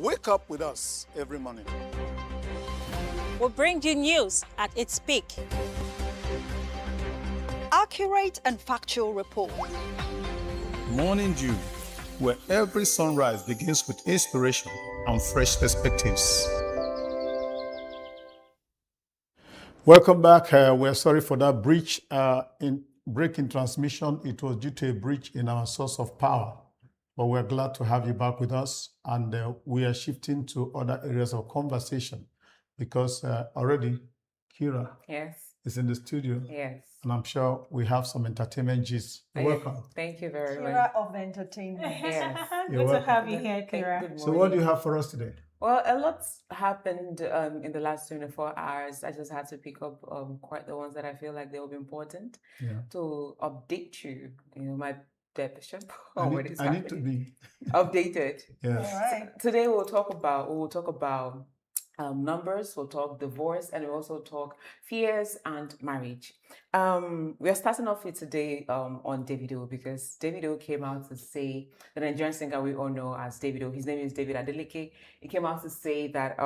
Wake up with us every morning. We'll bring you news at its peak. Accurate and factual report. Morning Dew, where every sunrise begins with inspiration and fresh perspectives. Welcome back. We're sorry for that breach in breaking transmission. It was due to a breach in our source of power. But we're glad to have you back with us. And we are shifting to other areas of conversation because already Kira is in the studio. Yes. And I'm sure we have some entertainment gist. Welcome. Thank you very much. Kira of entertainment. Yes. Good to have you here, Kira. Good morning. So what do you have for us today? Well, a lot's happened in the last 24 hours. I just had to pick up quite the ones that I feel like they will be important to update you. You know, my depression. I need to be updated. Yes. All right. So today we will talk about numbers. We'll talk divorce, and we'll also talk fears and marriage. We are starting off with today on Davido because Davido came out to say, the Nigerian singer we all know as Davido. His name is David Adeleke. He came out to say that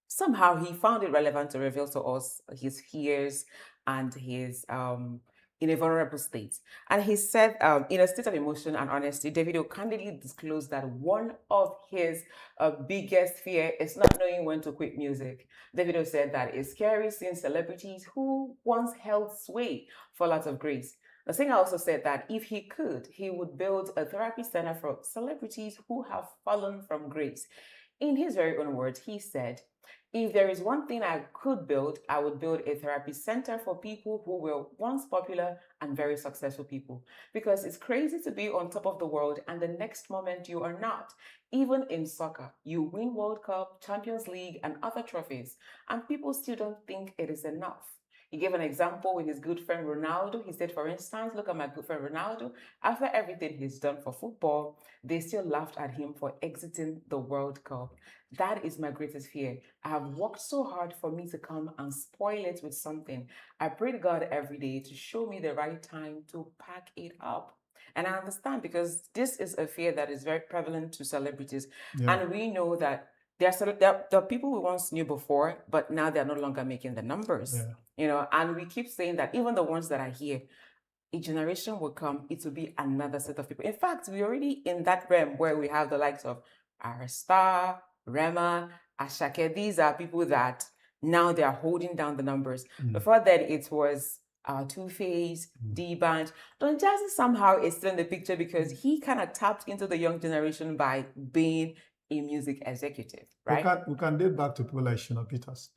somehow he found it relevant to reveal to us his fears and his in a vulnerable state. And he said, in a state of emotion and honesty, Davido candidly disclosed that one of his biggest fear is not knowing when to quit music. Davido said that it's scary seeing celebrities who once held sway fall out of grace. The singer also said that if he could, he would build a therapy center for celebrities who have fallen from grace. In his very own words, he said, if there is one thing I could build, I would build a therapy center for people who were once popular and very successful people. Because it's crazy to be on top of the world and the next moment you are not. Even in soccer, you win World Cup, Champions League, and other trophies, and people still don't think it is enough. He gave an example with his good friend Ronaldo. He said, for instance, look at my good friend Ronaldo. After everything he's done for football, they still laughed at him for exiting the World Cup. That is my greatest fear. I have worked so hard for me to come and spoil it with something. I pray to God every day to show me the right time to pack it up. And I understand because this is a fear that is very prevalent to celebrities. Yeah. And we know that there are people we once knew before, but now they're no longer making the numbers. Yeah. You know, and we keep saying that even the ones that are here, a generation will come, it will be another set of people. In fact, we're already in that realm where we have the likes of Aristar, Rema, Ashake. These are people that now they are holding down the numbers. Before that, it was Two-Face, D-Band. Don Jazzy somehow is still in the picture because he kind of tapped into the young generation by being a music executive, right? We can date back to people like Shina Peters.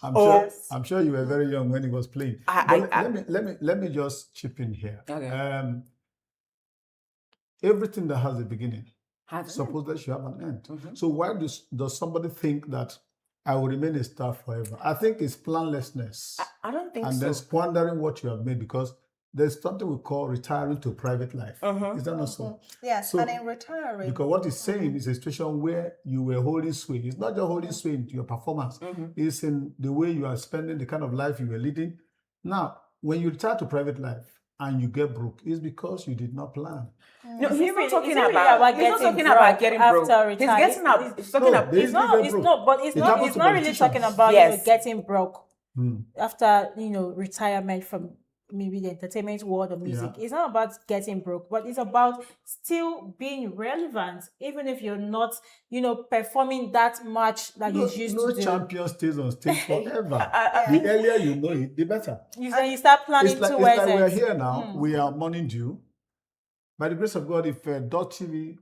I'm sure you were very young when he was playing. Let me just chip in here. Okay. Everything that has a beginning, supposedly should have an end. Mm-hmm. So why does somebody think that I will remain a star forever? I think it's planlessness. I don't think and so. then squandering what you have made, because there's something we call retiring to private life. Is that not so? Yes, So, and in retiring. because what he's saying is a situation where you were holding sway. It's not just holding sway into your performance. It's in the way you are spending, the kind of life you were leading. Now, when you retire to private life and you get broke, it's because you did not plan. No, he's not talking about getting broke. After He's retiring. getting up. He's talking about. they It's do not. get It's broke. not. But it's It not. happens It's to not really politicians. talking about Yes. getting broke Hmm. after retirement from maybe the entertainment world or music. Yeah. It's not about getting broke, but it's about still being relevant, even if you're not performing that much that you used No to do. champion stays on stage forever. The earlier you know it, the better. You start planning It's like towards we're it. here now. We are morning due. By the grace of God, if Dott TV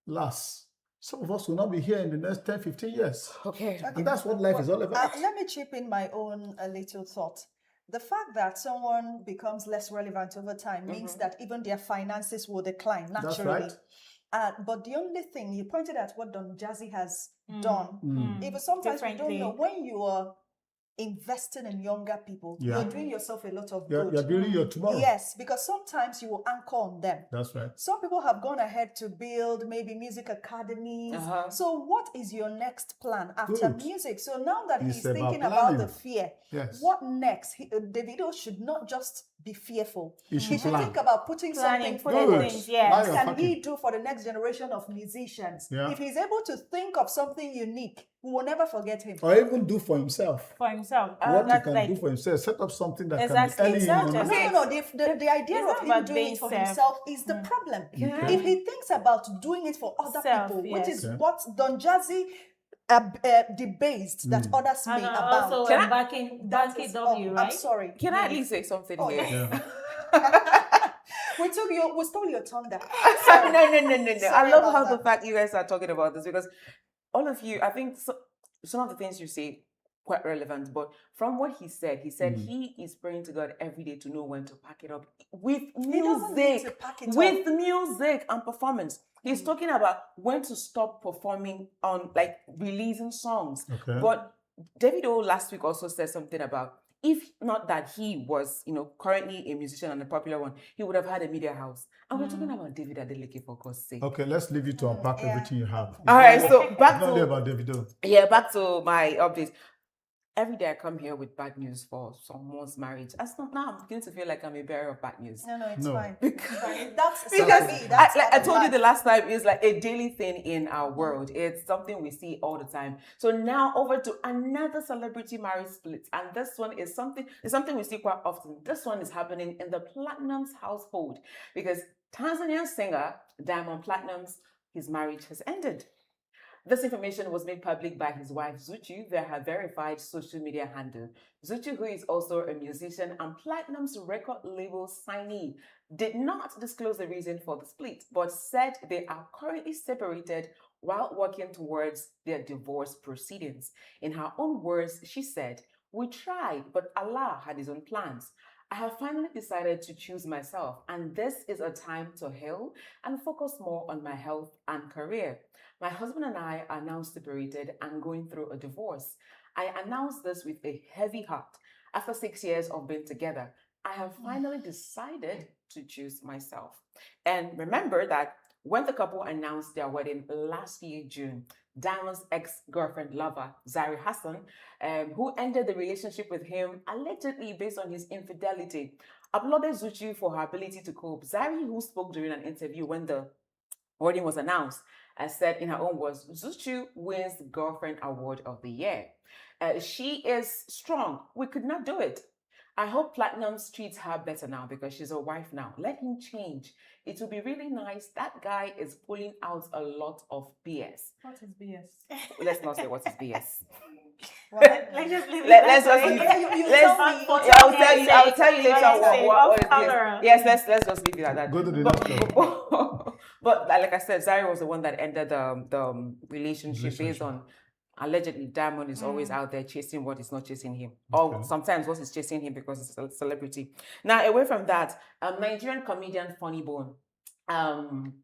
lasts, some of us will not be here in the next 10, 15 years. Okay. And that's what life is all about. Let me chip in my own little thought. The fact that someone becomes less relevant over time means that even their finances will decline naturally. That's right. But the only thing, you pointed at what Don Jazzy has done. Even sometimes we don't Differently. know when you are investing in younger people, Yeah. you're doing yourself a lot of You're good. building your tomorrow. Yes, because sometimes you will anchor on them. That's right. Some people have gone ahead to build maybe music academies. So what is your next plan after Good. music? So now that It's he's about thinking about the planning. fear, Yes. what next? Davido should not just be fearful. He should plan. think about putting Planning, something putting forward. things, yes. Now What you're can talking. he do for the next generation of musicians? Yeah. If he's able to think of something unique, we will never forget him. Or even do for himself. For himself. What he That's can like, do for himself. Set up something that Exactly. can be earning him Self-just- money. No. The idea It's of not him about doing being it for self. himself is the problem. Okay. If he thinks about doing it for other Self, people, yes. which is Okay. what Don Jazzy debased that others and may abound. also Can I- backing That is W, all. right? I'm sorry. Can I at least say something here? Yeah. We stole your thunder. No. Sorry I love about how that. the fact you guys are talking about this, because all of you, I think some of the things you say quite relevant. But from what he said he is praying to God every day to know when to pack it up with He doesn't need to music, pack it with up. music and performance. He's talking about when to stop performing on, like, releasing songs. Okay. But Davido last week also said something about, if not that he was, currently a musician and a popular one, he would have had a media house. And we're talking about David Adeleke, for God's sake. Okay, let's leave you to unpack yeah. everything you have. All right, so It's back not only to about Davido. back to my updates. Every day I come here with bad news for someone's marriage. Now I'm beginning to feel like I'm a bearer of bad news. No, it's No. fine. It's fine. That's Because me. That's I part of told you life. the last time, it's like a daily thing in our world. It's something we see all the time. So now over to another celebrity marriage split, and this one is something we see quite often. This one is happening in the Platinum's household because Tanzanian singer Diamond Platnumz, his marriage has ended. This information was made public by his wife Zuchu via her verified social media handle. Zuchu, who is also a musician and Platinum's record label signee, did not disclose the reason for the split, but said they are currently separated while working towards their divorce proceedings. In her own words, she said, "We tried, but Allah had his own plans. I have finally decided to choose myself, and this is a time to heal and focus more on my health and career. My husband and I are now separated and going through a divorce. I announced this with a heavy heart. After 6 years of being together, I have finally decided to choose myself." And remember that when the couple announced their wedding last year, June, Diamond's ex-girlfriend lover, Zari Hassan, who ended the relationship with him allegedly based on his infidelity, applauded Zuchu for her ability to cope. Zari, who spoke during an interview when the wedding was announced, said in her own words, "Zuchu wins Girlfriend Award of the Year. She is strong. We could not do it. I hope Platinumz treats her better now because she's a wife now. Let him change. It will be really nice. That guy is pulling out a lot of BS." What is BS? Let's not say what is BS. Let's just leave it. Let's just leave Okay, you let's- tell me. Yeah, I'll tell you later what is camera. this. Yes, let's just leave it at that. Go to the next level. But like I said, Zari was the one that ended the relationship based on allegedly Diamond is always out there chasing what is not chasing him. Or Okay. sometimes what is chasing him because he's a celebrity. Now, away from that, Nigerian comedian Funny Bone,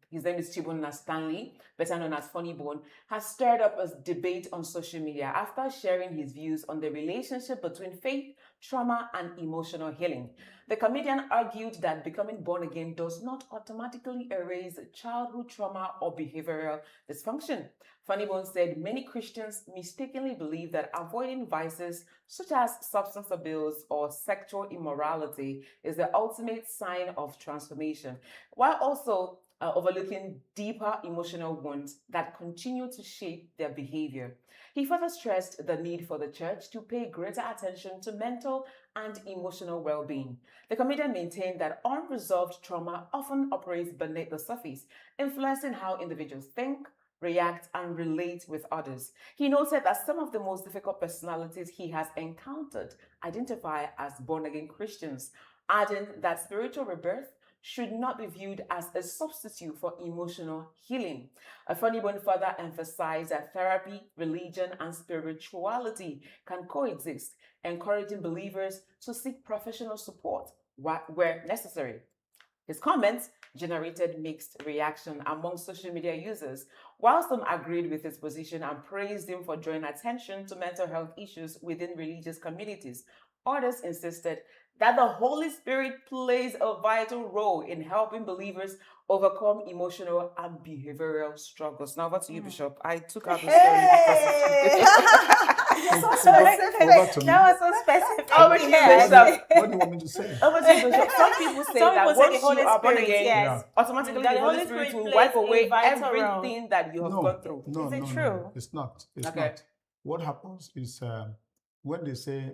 his name is Chibunna Stanley, better known as Funny Bone, has stirred up a debate on social media after sharing his views on the relationship between faith, trauma, and emotional healing. The comedian argued that becoming born again does not automatically erase childhood trauma or behavioral dysfunction. Funny Bone said many Christians mistakenly believe that avoiding vices such as substance abuse or sexual immorality is the ultimate sign of transformation, while also overlooking deeper emotional wounds that continue to shape their behavior. He further stressed the need for the church to pay greater attention to mental and emotional well-being. The comedian maintained that unresolved trauma often operates beneath the surface, influencing how individuals think, react, and relate with others. He noted that some of the most difficult personalities he has encountered identify as born-again Christians, adding that spiritual rebirth should not be viewed as a substitute for emotional healing. Funny Bone further emphasized that therapy, religion, and spirituality can coexist, encouraging believers to seek professional support where necessary. His comments generated mixed reaction among social media users. While some agreed with his position and praised him for drawing attention to mental health issues within religious communities, others insisted that the Holy Spirit plays a vital role in helping believers overcome emotional and behavioral struggles. Now, over to you, Bishop. I took out the story because So Over specific. to me. That was so specific. Over to you, Yes. Bishop. What do you want me to say? Over to you, Bishop. Some people say Some that people say once the Holy you are born Spirit, again, yes. automatically That the Holy Spirit will plays wipe a away vital role. everything that you have gone through. No, Is it no, true? no. It's not. It's Okay. not. What happens is when they say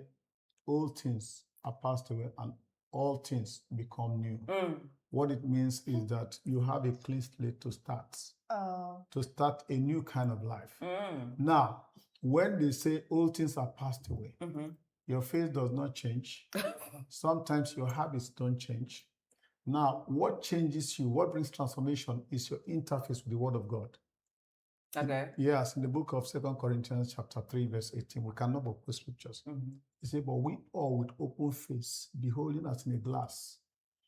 all things are passed away and all things become new, what it means is that you have a clean slate to start a new kind of life. Now, when they say all things are passed away, your face does not change. Sometimes your habits don't change. Now, what changes you, what brings transformation is your interface with the Word of God. Okay. Yes, in the book of 2 Corinthians chapter 3, verse 18, we cannot but quote scriptures. He said, but we all with open face, beholding as in a glass,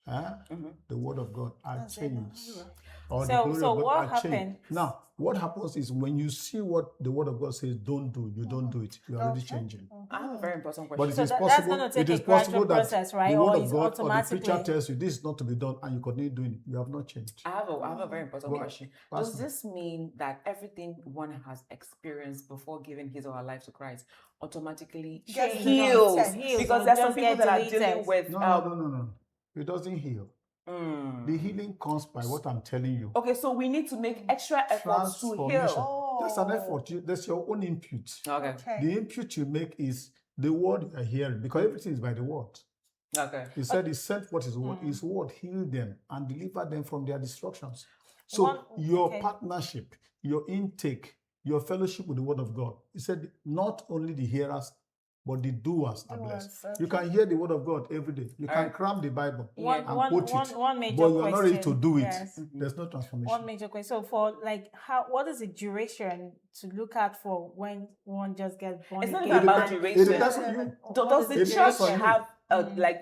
the word of God are changed. Or the So glory so of God what are changed. happened? Now, what happens is when you see what the word of God says, don't do, you don't do it. You're already Okay. changing. I have a very important But question. it So is that's possible. gonna take It is a gradual possible that process, right? the Or word of it's God or the preacher automatically- tells you this is not to be done, and you continue doing it. You have not changed. I have a very important Go- question. ask Does me. this mean that everything one has experienced before giving his or her life to Christ automatically Gets heals? deleted. Because Or there's some just people get that are deleted. dealing with No. It doesn't heal. The healing comes by what I'm telling you. Okay, so we need to make extra efforts to Transformation. heal. That's an effort. That's your own input. Okay. The input you make is the word you are hearing, because everything is by the word. Okay. He said he sent what his word. His word healed them and delivered them from their destructions. So One- your okay. partnership, your intake, your fellowship with the word of God. He said not only the hearers, but the doers are blessed. Doers, You can hear the word of God every day. You can Alright. cram the Bible One- and one- quote one- it, one major but you are not ready to question. do it. Yes. There's no transformation. One major question. So for like what is the duration to look at for when one just gets born It's not again? even about And- duration. It depends on you. Does the It depends on church you. have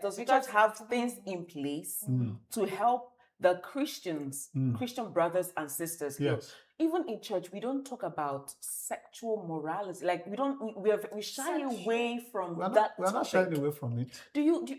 does the church have things in place to help the Christians, Christian brothers and sisters heal? Yes. Even in church, we don't talk about sexual morality. Like we shy away from We're that not topic. shying away from it.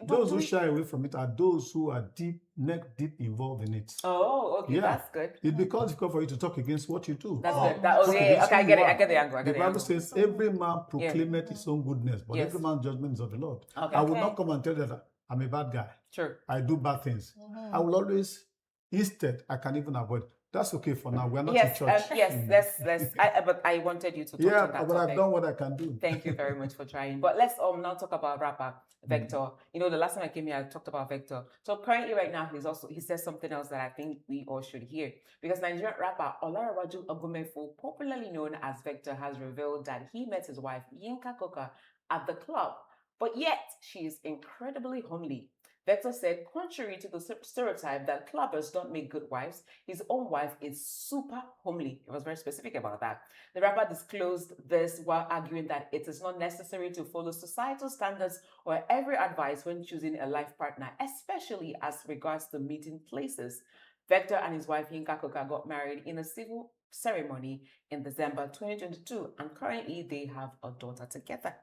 Those who shy away from it are those who are neck deep involved in it. Oh, okay, that's good. It becomes difficult for you to talk against what you do. That's or good. That, talk okay, against okay, I who get you it. I are. get the angle. I get The the Bible angle. says, every man proclaimeth his own goodness, but Yes. every man's judgment is of the Lord. Okay. I will Okay. not come and tell you that I'm a bad guy. Sure. I do bad things. I will always, instead, I can even avoid. That's okay for now. We're not Yes, in church. yes. But I wanted you to talk Yeah, on that but topic. I've done what I can do. Thank you very much for trying. But let's now talk about rapper Vector. You know, the last time I came here, I talked about Vector. So currently, right now, he says something else that I think we all should hear, because Nigerian rapper Olarawaju Ogumefo, popularly known as Vector, has revealed that he met his wife Yinka Koka at the club, but yet she is incredibly homely. Vector said, contrary to the stereotype that clubbers don't make good wives, his own wife is super homely. He was very specific about that. The rapper disclosed this while arguing that it is not necessary to follow societal standards or every advice when choosing a life partner, especially as regards the meeting places. Vector and his wife Yinka Koka got married in a civil ceremony in December 2022, and currently they have a daughter together.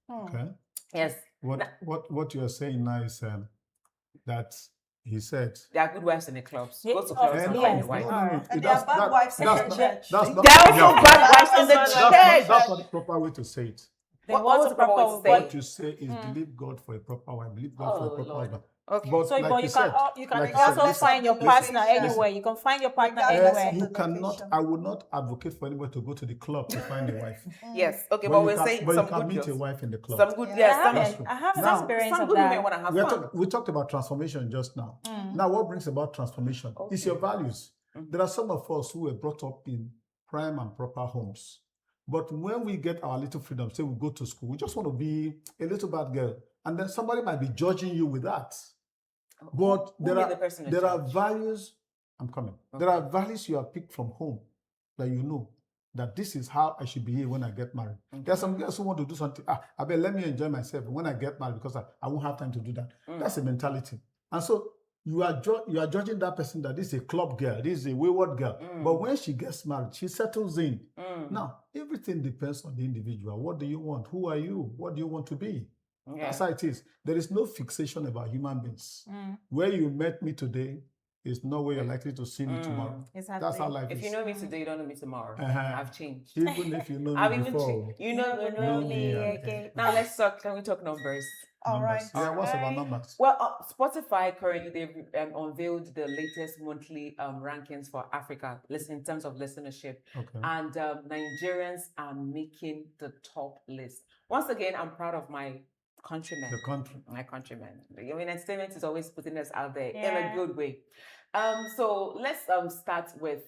Okay. Yes. What you are saying now is that he said. There are good wives in the clubs. Yeah, Go to of clubs and course. find a Yes, wife. they And there are bad wives in the church. That's not, There are also yeah. bad wives in the church. That's not the proper way to say it. Then What was what's the proper way to say? What you say is believe God for a proper wife, believe God for a Oh, proper Lord. husband. Okay. But So, like but you you said, can like you also said, find your listen, partner listen. anywhere. You can find your partner Regardless anywhere. of you the cannot. location. I would not advocate for anybody to go to the club to find a wife. Yes. Okay, but you we're can, saying but some you can good meet a girls. wife in the club. Some good, Yeah. yes. I Some, have Now- an experience some of good women that. want to have fun. We talked about transformation just now. Now, what brings about transformation is your values. There are some of us who were brought up in prime and proper homes. But when we get our little freedom, say we go to school, we just want to be a little bad girl. And then somebody might be judging you with that. But Who there made are the person a there are judge? values. I'm coming. There are values you have picked from home that you know that this is how I should behave when I get married. There are some girls who want to do something. I bet let me enjoy myself when I get married because I won't have time to do that. That's a mentality. And so you are judging that person that this is a club girl, this is a wayward girl. But when she gets married, she settles in. Now, everything depends on the individual. What do you want? Who are you? What do you want to be? That's how it is. There is no fixation about human beings. Where you met me today is not where you're likely to see me tomorrow. Exactly. That's how life is. If you know me today, you don't know me tomorrow. I've changed. Even if you know I've me even before. changed. You know me. Okay. Now let's talk. Can we talk numbers? All right. Numbers. Yeah, what's about numbers? Well, Spotify currently they've unveiled the latest monthly rankings for Africa, in terms of listenership, and Nigerians are making the top list. Once again, I'm proud of my countrymen. My countrymen. I mean, entertainment is always putting us out there in a good way. So let's start with.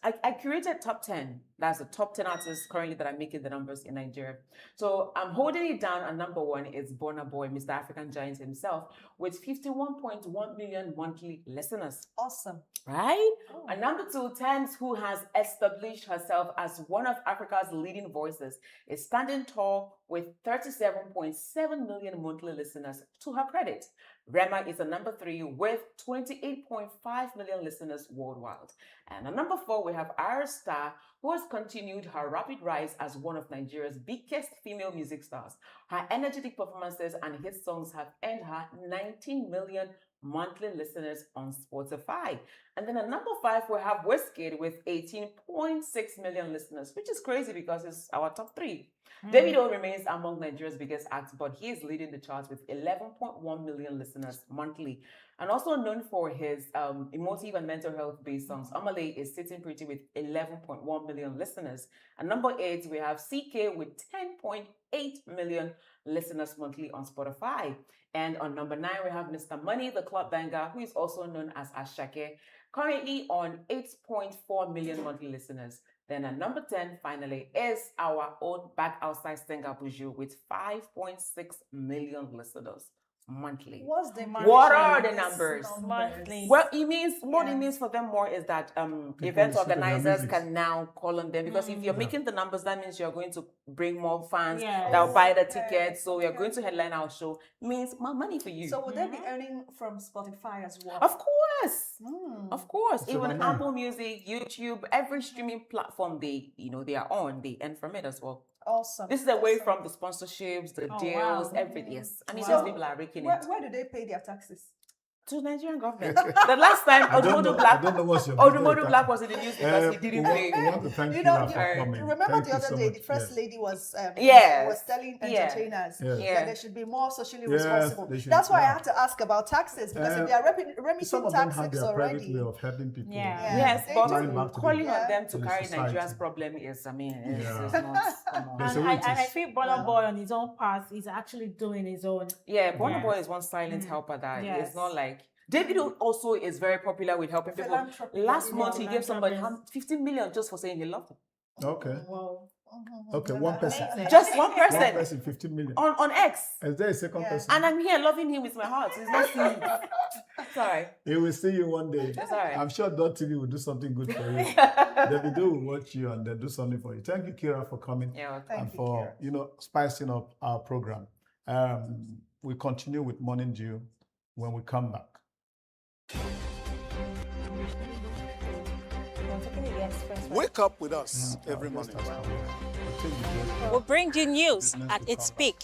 I curated top 10. That's the top 10 artists currently that are making the numbers in Nigeria. So I'm holding it down, and number one is Burna Boy, Mr. African Giant himself, with 51.1 million monthly listeners. Awesome. Right? And number two, Thames, who has established herself as one of Africa's leading voices, is standing tall with 37.7 million monthly listeners to her credit. Rema is at number three with 28.5 million listeners worldwide. And at number four, we have Ayra Starr, who has continued her rapid rise as one of Nigeria's biggest female music stars. Her energetic performances and hit songs have earned her 19 million monthly listeners on Spotify. And then at number five, we have Wizkid with 18.6 million listeners, which is crazy because it's our top three. Davido remains among Nigeria's biggest acts, but he is leading the charts with 11.1 million listeners monthly. And also known for his emotive and mental health-based songs, Omale is sitting pretty with 11.1 million listeners. And number eight, we have CK with 10.8 million listeners monthly on Spotify. And on number nine, we have Mr. Money, the club banger, who is also known as Ashake, currently on 8.4 million monthly listeners. Then at number 10, finally, is our own Back Outside singer Buju with 5.6 million listeners monthly. What's the What are the numbers? Monthly. Well, it means what it means for them more is that event organizers can now call on them, because if you're making the numbers, that means you're going to bring more fans that will buy the tickets. So you're going to headline our show. It means more money for you. So would they be earning from Spotify as well? Of course. Of course. Even Apple Music, YouTube, every streaming platform they are on, they earn from it as well. Awesome. This is away from the sponsorships, the deals, everything. Yes. I mean, these people are raking it. Where do they pay their taxes? To the Nigerian government. The last time Odumodu Black was in the news because he didn't pay. We want to thank you for coming. Remember the other day, the first lady was telling entertainers that they should be more socially responsible. That's why I had to ask about taxes, because if they are remitting taxes already. Private way of helping people. Yes, but calling on them to carry Nigeria's problem is, it's not. And I feel Burna Boy on his own path is actually doing his own. Yeah, Burna Boy is one silent helper that it's not like. Davido also is very popular with helping people. Last month, he gave somebody 15 million just for saying he loved him. Okay. Wow. Okay, one person. Just one person. One person, 15 million. On X. Is there a second person? And I'm here loving him with my heart. It's not seeing. Sorry. He will see you one day. Sorry. I'm sure Dott TV will do something good for you. Davido will watch you and then do something for you. Thank you, Kira, for coming. Yeah, and for spicing up our program. We continue with Morning Dew when we come back. Wake up with us every morning. We'll bring you news at its peak.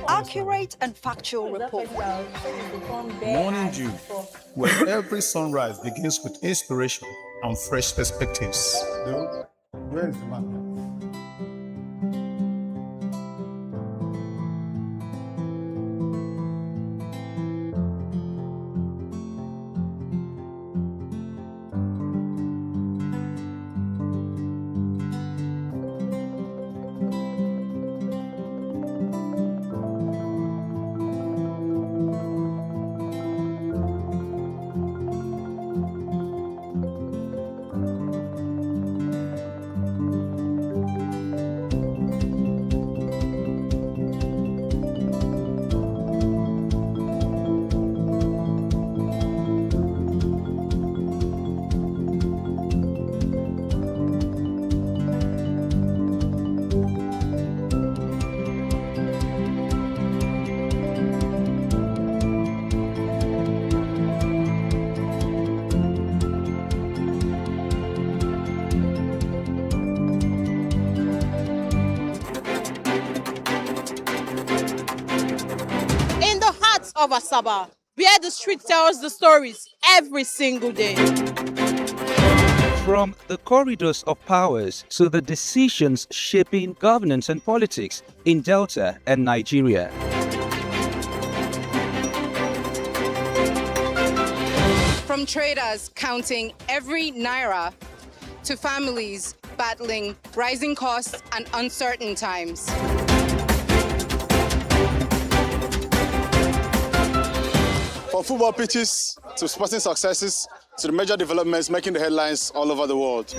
Accurate and factual report. Morning Dew, where every sunrise begins with inspiration and fresh perspectives. Where is the man? of Asaba, where the street tells the stories every single day. From the corridors of powers to the decisions shaping governance and politics in Delta and Nigeria. From traders counting every naira to families battling rising costs and uncertain times. From football pitches to sporting successes to the major developments making the headlines all over the world.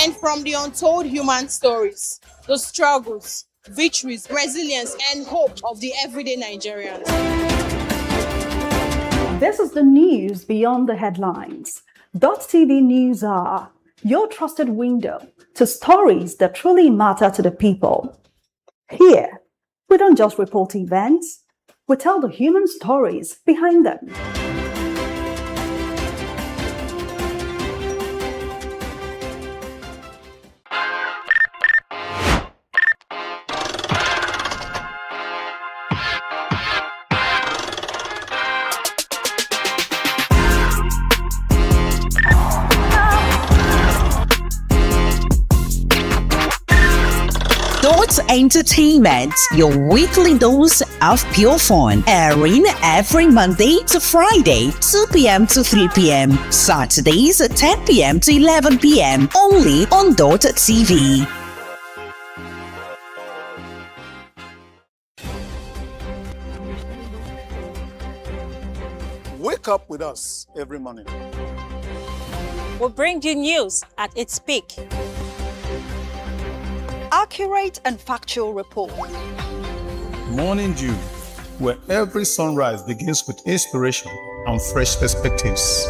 And from the untold human stories, the struggles, victories, resilience, and hope of the everyday Nigerians. This is the news beyond the headlines. Dott TV News are your trusted window to stories that truly matter to the people. Here, we don't just report events, we tell the human stories behind them. Dott Entertainment, your weekly dose of pure fun, airing every Monday to Friday, 2 p.m. to 3 p.m., Saturdays, 10 p.m. to 11 p.m., only on Dott TV. Wake up with us every morning. We'll bring you news at its peak. Accurate and factual report. Morning Dew, where every sunrise begins with inspiration and fresh perspectives.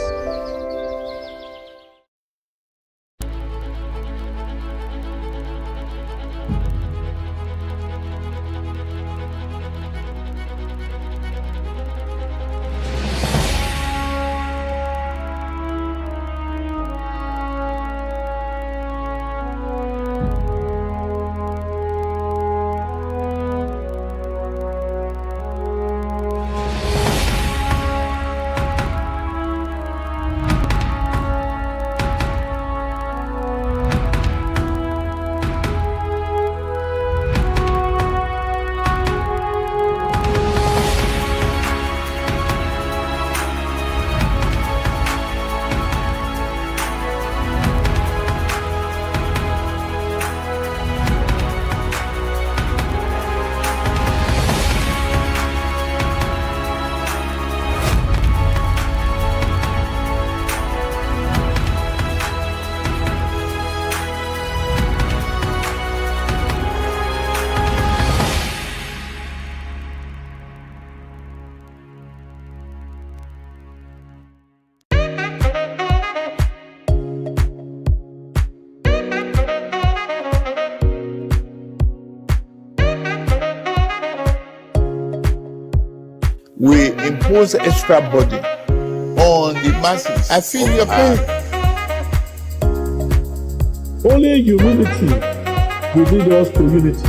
We impose extra burden on the masses. I feel your pain. Only humility will lead us to unity,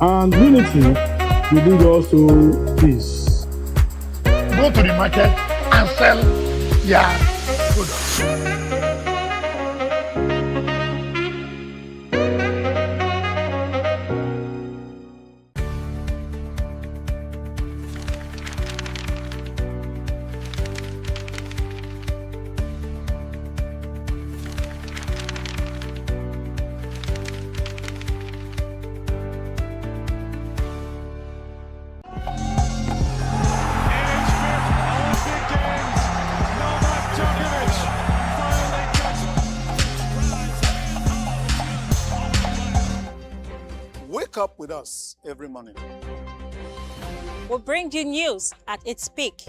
and unity will lead us to peace. Go to the market and sell your products. Wake up with us every morning. We'll bring you news at its peak.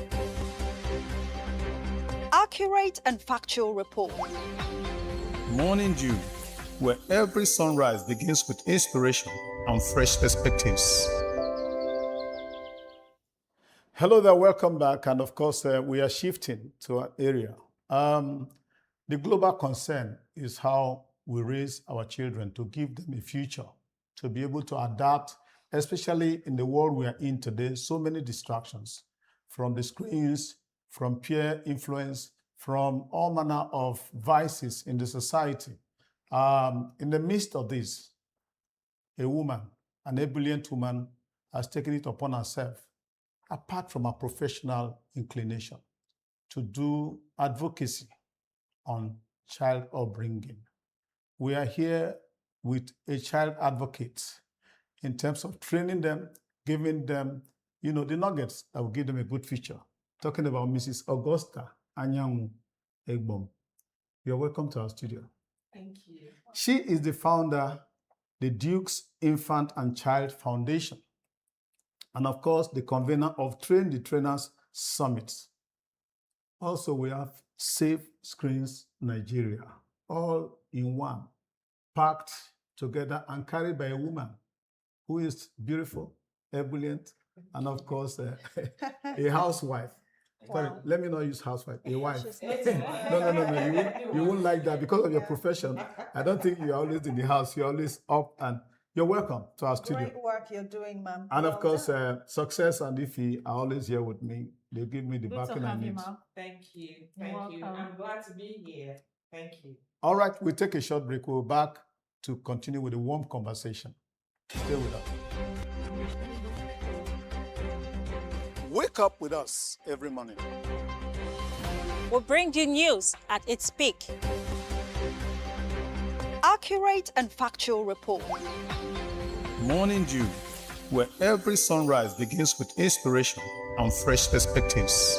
Accurate and factual report. Morning Dew, where every sunrise begins with inspiration and fresh perspectives. Hello there, welcome back. And of course, we are shifting to an area. The global concern is how we raise our children to give them a future, to be able to adapt especially in the world we are in today, so many distractions from the screens, from peer influence, from all manner of vices in the society. In the midst of this, a woman, an ebullient woman, has taken it upon herself, apart from her professional inclination, to do advocacy on child upbringing. We are here with a child advocate in terms of training them, giving them, the nuggets that will give them a good future. Talking about Mrs. Augusta Anyanwu Egbom. You're welcome to our studio. Thank you. She is the founder, the Duke's Infant and Child Foundation, and of course, the convener of Train the Trainers Summit. Also, we have Safe Screens Nigeria, all in one, packed together and carried by a woman who is beautiful, ebullient, and of course, a housewife. Sorry, let me not use housewife, a wife. No. You won't like that because of your profession. I don't think you're always in the house. You're always up, and you're welcome to our studio. Great work you're doing, ma'am. And of course, Success and Ify are always here with me. They give me the backing I need. Thank you. Thank you. I'm glad to be here. Thank you. All right, we'll take a short break. We'll be back to continue with the warm conversation. Stay with us. Wake up with us every morning. We'll bring you news at its peak. Accurate and factual report. Morning Dew, where every sunrise begins with inspiration and fresh perspectives.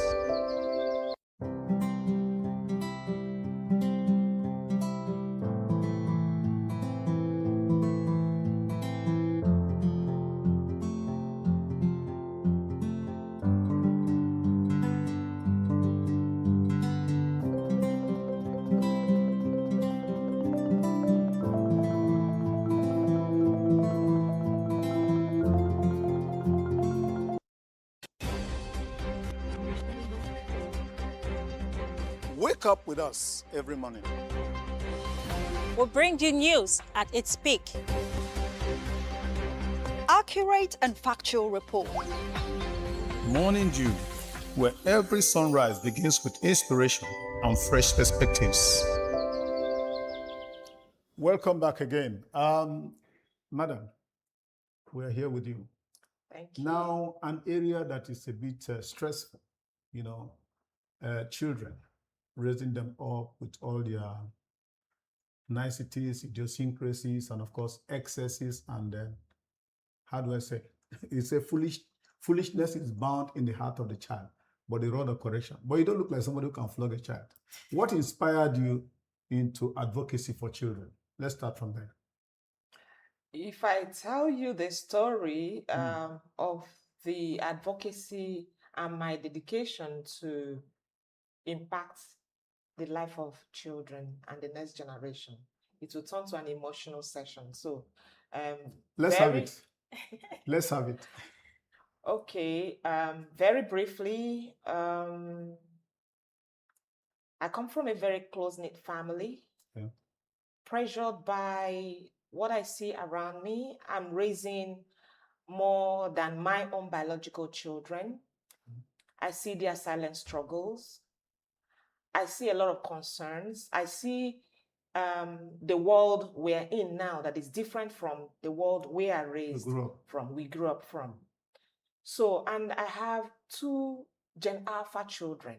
Wake up with us every morning. We'll bring you news at its peak. Accurate and factual report. Morning Dew, where every sunrise begins with inspiration and fresh perspectives. Welcome back again. Madam, we're here with you. Thank you. Now, an area that is a bit stressful, children, raising them up with all their niceties, idiosyncrasies, and of course, excesses, and how do I say? It's a foolishness is bound in the heart of the child, but the rod of correction. But you don't look like somebody who can flog a child. What inspired you into advocacy for children? Let's start from there. If I tell you the story of the advocacy and my dedication to impact the life of children and the next generation, it will turn to an emotional session. So let's have it. Let's have it. Okay, very briefly, I come from a very close-knit family. Yeah. Pressured by what I see around me, I'm raising more than my own biological children. I see their silent struggles. I see a lot of concerns. I see the world we're in now that is different from the world we are raised from, we grew up from. So, and I have 2 Gen Alpha children.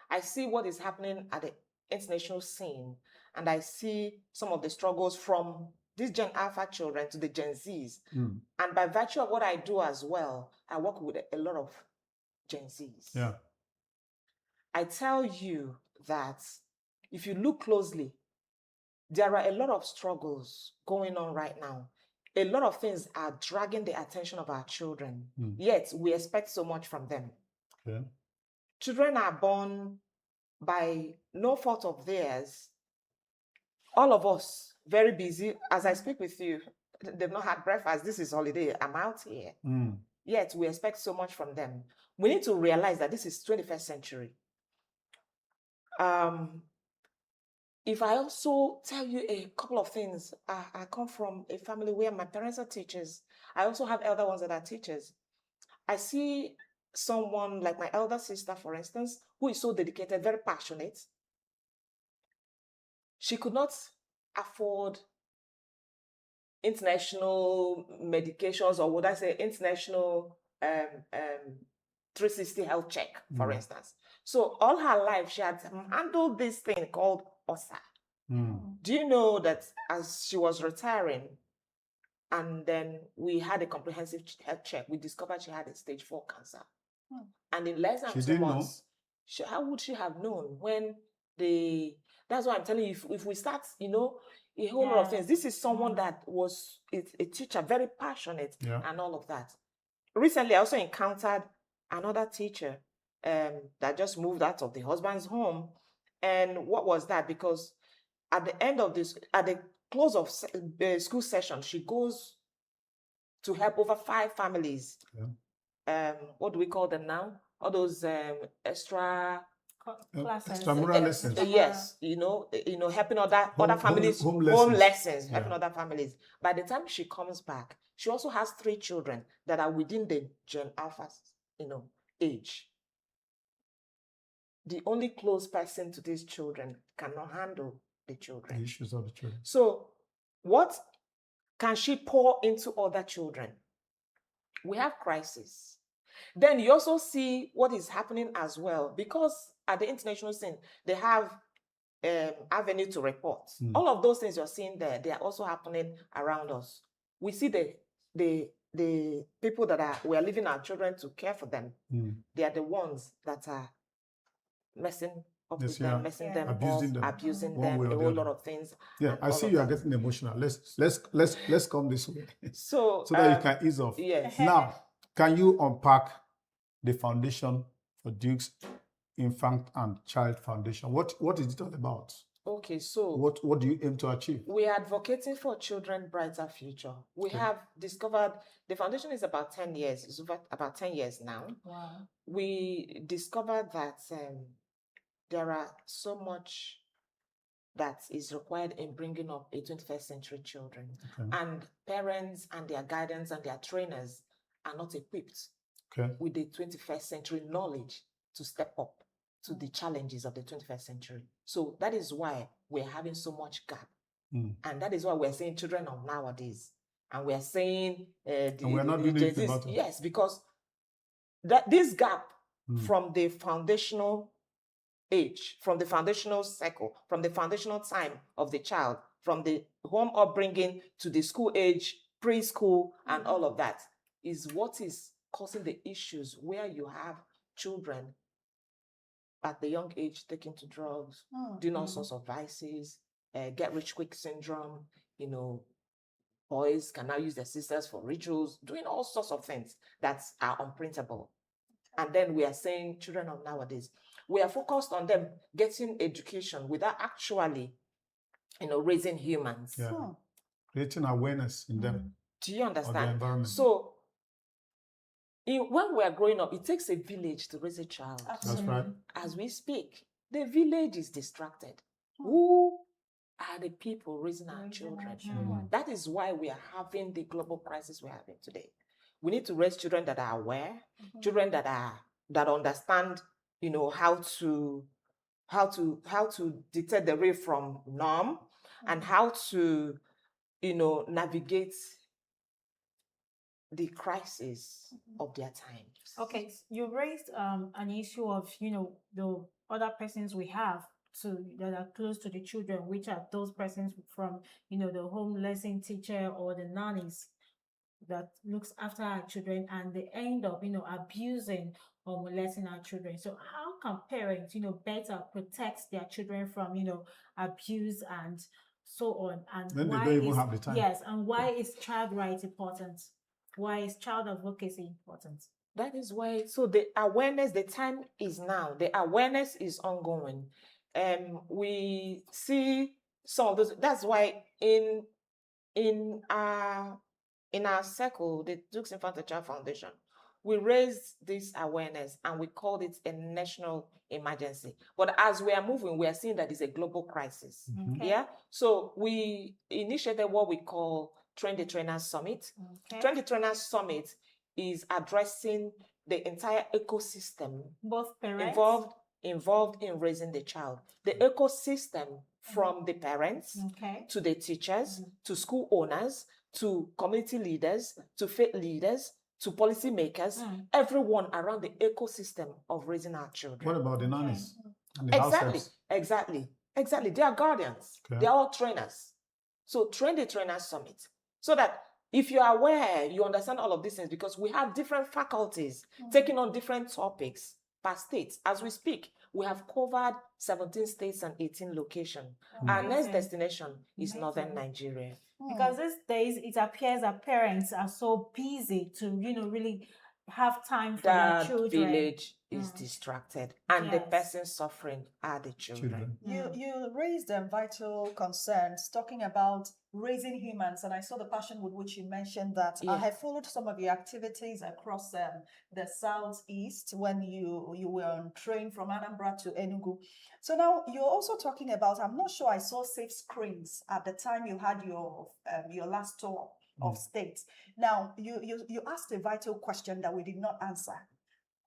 I see what is happening at the international scene, and I see some of the struggles from these Gen Alpha children to the Gen Zs. And by virtue of what I do as well, I work with a lot of Gen Zs. Yeah. I tell you that if you look closely, there are a lot of struggles going on right now. A lot of things are dragging the attention of our children, yet we expect so much from them. Okay. Children are born by no fault of theirs. All of us, very busy. As I speak with you, they've not had breakfast. This is holiday. I'm out here. Yet we expect so much from them. We need to realize that this is 21st century. if I also tell you a couple of things, I come from a family where my parents are teachers. I also have elder ones that are teachers. I see someone like my elder sister, for instance, who is so dedicated, very passionate. She could not afford international medications, or would I say international 360 health check, for instance. So all her life, she had handled this thing called OSA. Do you know that as she was retiring, and then we had a comprehensive health check, we discovered she had a stage 4 cancer. And in less than 2 months, how would she have known when that's why I'm telling you, if we start, a whole lot of things. This is someone that was a teacher, very passionate, and all of that. Recently, I also encountered another teacher that just moved out of the husband's home. And what was that? Because at the end of this, at the close of school session, she goes to help over 5 families. What do we call them now? All those extra classes, extramural lessons. Yes, helping other families, home lessons, helping other families. By the time she comes back, she also has 3 children that are within the Gen Alpha, age. The only close person to these children cannot handle the children. The issues of the children. So, what can she pour into other children? We have crisis. Then you also see what is happening as well, because at the international scene, they have avenue to report. All of those things you're seeing there, they are also happening around us. We see the people that we are leaving our children to care for them. They are the ones that are messing up with them, messing them abusing up, them, abusing them, a whole lot of things. Yeah, I see you are getting emotional. Let's come this way, so that you can ease off. Yes. Now, can you unpack the foundation for Duke's Infant and Child Foundation? What is it all about? Okay, so what do you aim to achieve? We are advocating for children brighter future. We have discovered the foundation is about 10 years. It's about 10 years now. Wow. We discovered that there are so much that is required in bringing up a 21st century children. And parents and their guidance and their trainers are not equipped with the 21st century knowledge to step up to the challenges of the 21st century. So that is why we're having so much gap. And that is why we're saying children of nowadays. And we're saying... and we're not doing anything about it. Yes, because this gap from the foundational age, from the foundational cycle, from the foundational time of the child, from the home upbringing to the school age, preschool, and all of that, is what is causing the issues where you have children at the young age taking to drugs, doing all sorts of vices, get rich quick syndrome, boys can now use their sisters for rituals, doing all sorts of things that are unprintable. And then we are saying children of nowadays, we are focused on them getting education without actually, raising humans. Yeah. Creating awareness in them. Do you understand? Of the environment. So, when we are growing up, it takes a village to raise a child. That's right. As we speak, the village is distracted. Who are the people raising our children? That is why we are having the global crisis we're having today. We need to raise children that are aware, children that understand, how to detect the real from norm, and how to, navigate the crisis of their times. Okay, you raised an issue of the other persons we have that are close to the children, which are those persons from the home lesson teacher or the nannies that looks after our children, and they end up abusing or molesting our children. So how can parents better protect their children from abuse and so on? And then why they don't even have the time. Yes, and why is child rights important? Why is child advocacy important? That is why. So the awareness, the time is now. The awareness is ongoing. We see some of those. That's why in our circle, the Duke's Infant and Child Foundation, we raised this awareness and we called it a national emergency. But as we are moving, we are seeing that it's a global crisis. Yeah. So we initiated what we call Train the Trainers Summit. Train the Trainers Summit is addressing the entire ecosystem, both parents involved in raising the child. The ecosystem from the parents to the teachers, to school owners, to community leaders, to faith leaders, to policymakers, everyone around the ecosystem of raising our children. What about the nannies? And the Exactly. They are guardians. They are all trainers. So Train the Trainers Summit. So that if you are aware, you understand all of these things, because we have different faculties taking on different topics per state. As we speak, we have covered 17 states and 18 locations. Our next destination is Northern Nigeria. Because these days it appears that parents are so busy to, really have time for their children. That village is distracted, and the person suffering are the children. You raised vital concerns talking about raising humans, and I saw the passion with which you mentioned that. I have followed some of your activities across the southeast when you were on train from Anambra to Enugu. So now you're also talking about, I'm not sure I saw safe screens at the time you had your last tour of states. Now you asked a vital question that we did not answer.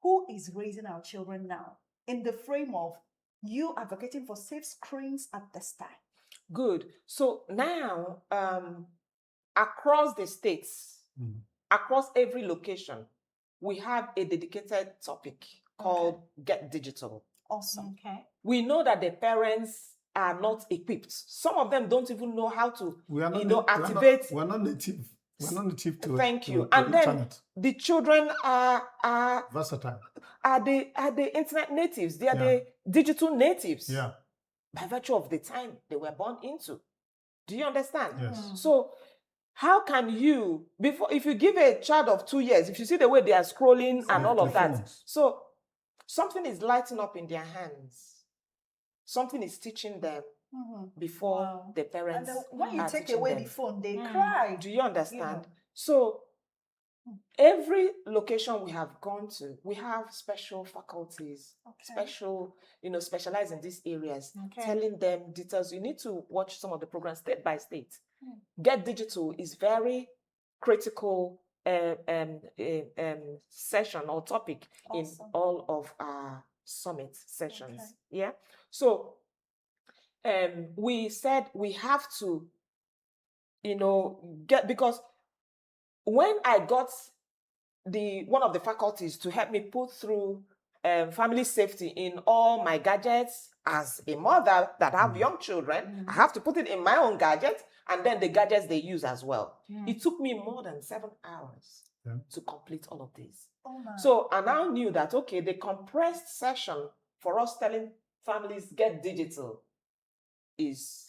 Who is raising our children now in the frame of you advocating for safe screens at this time? Good. So now, across the states, across every location, we have a dedicated topic called Get Digital. Awesome. Okay. We know that the parents are not equipped. Some of them don't even know how to, activate. We're not native. We're not native to Thank you. To and then internet. The children are versatile. Are the internet natives? They are the digital natives. Yeah. By virtue of the time they were born into. Do you understand? Yes. So how can you, if you give a child of 2 years, if you see the way they are scrolling and all of that, so something is lighting up in their hands. Something is teaching them before the parents. And when you take away the phone, they cry. Do you understand? So every location we have gone to, we have special faculties, specialized in these areas, telling them details. You need to watch some of the programs state by state. Get Digital is very critical session or topic in all of our summit sessions. Yeah. So we said we have to, because when I got one of the faculties to help me put through family safety in all my gadgets, as a mother that have young children, I have to put it in my own gadget and then the gadgets they use as well. It took me more than 7 hours to complete all of this. So I now knew that, the compressed session for us telling families get digital is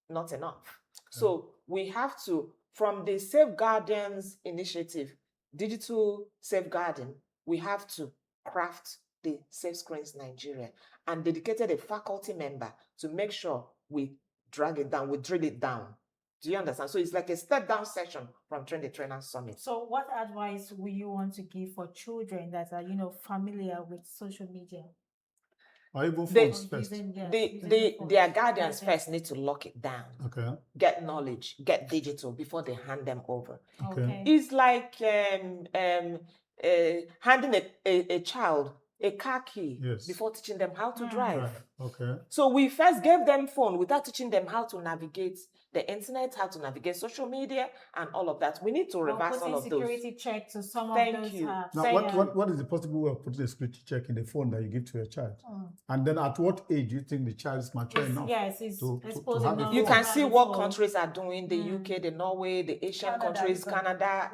not enough. So we have to, from the Safeguardians initiative, digital safeguarding, we have to craft the Safe Screens Nigeria and dedicated a faculty member to make sure we drag it down, we drill it down. Do you understand? So it's like a step down session from Train the Trainers Summit. So what advice will you want to give for children that are, familiar with social media? Or even phones first. Their guardians first need to lock it down. Okay. Get knowledge, get digital before they hand them over. Okay. It's like handing a child a car key before teaching them how to drive. Right. Okay. So we first gave them phone without teaching them how to navigate the internet, how to navigate social media, and all of that. We need to reverse all of those. Security check to some of those. Now, what is the possible way of putting a security check in the phone that you give to your child? And then at what age do you think the child is mature enough? Yes, it's to have have you can see what countries are doing, the UK, the Norway, the Asian countries, Canada,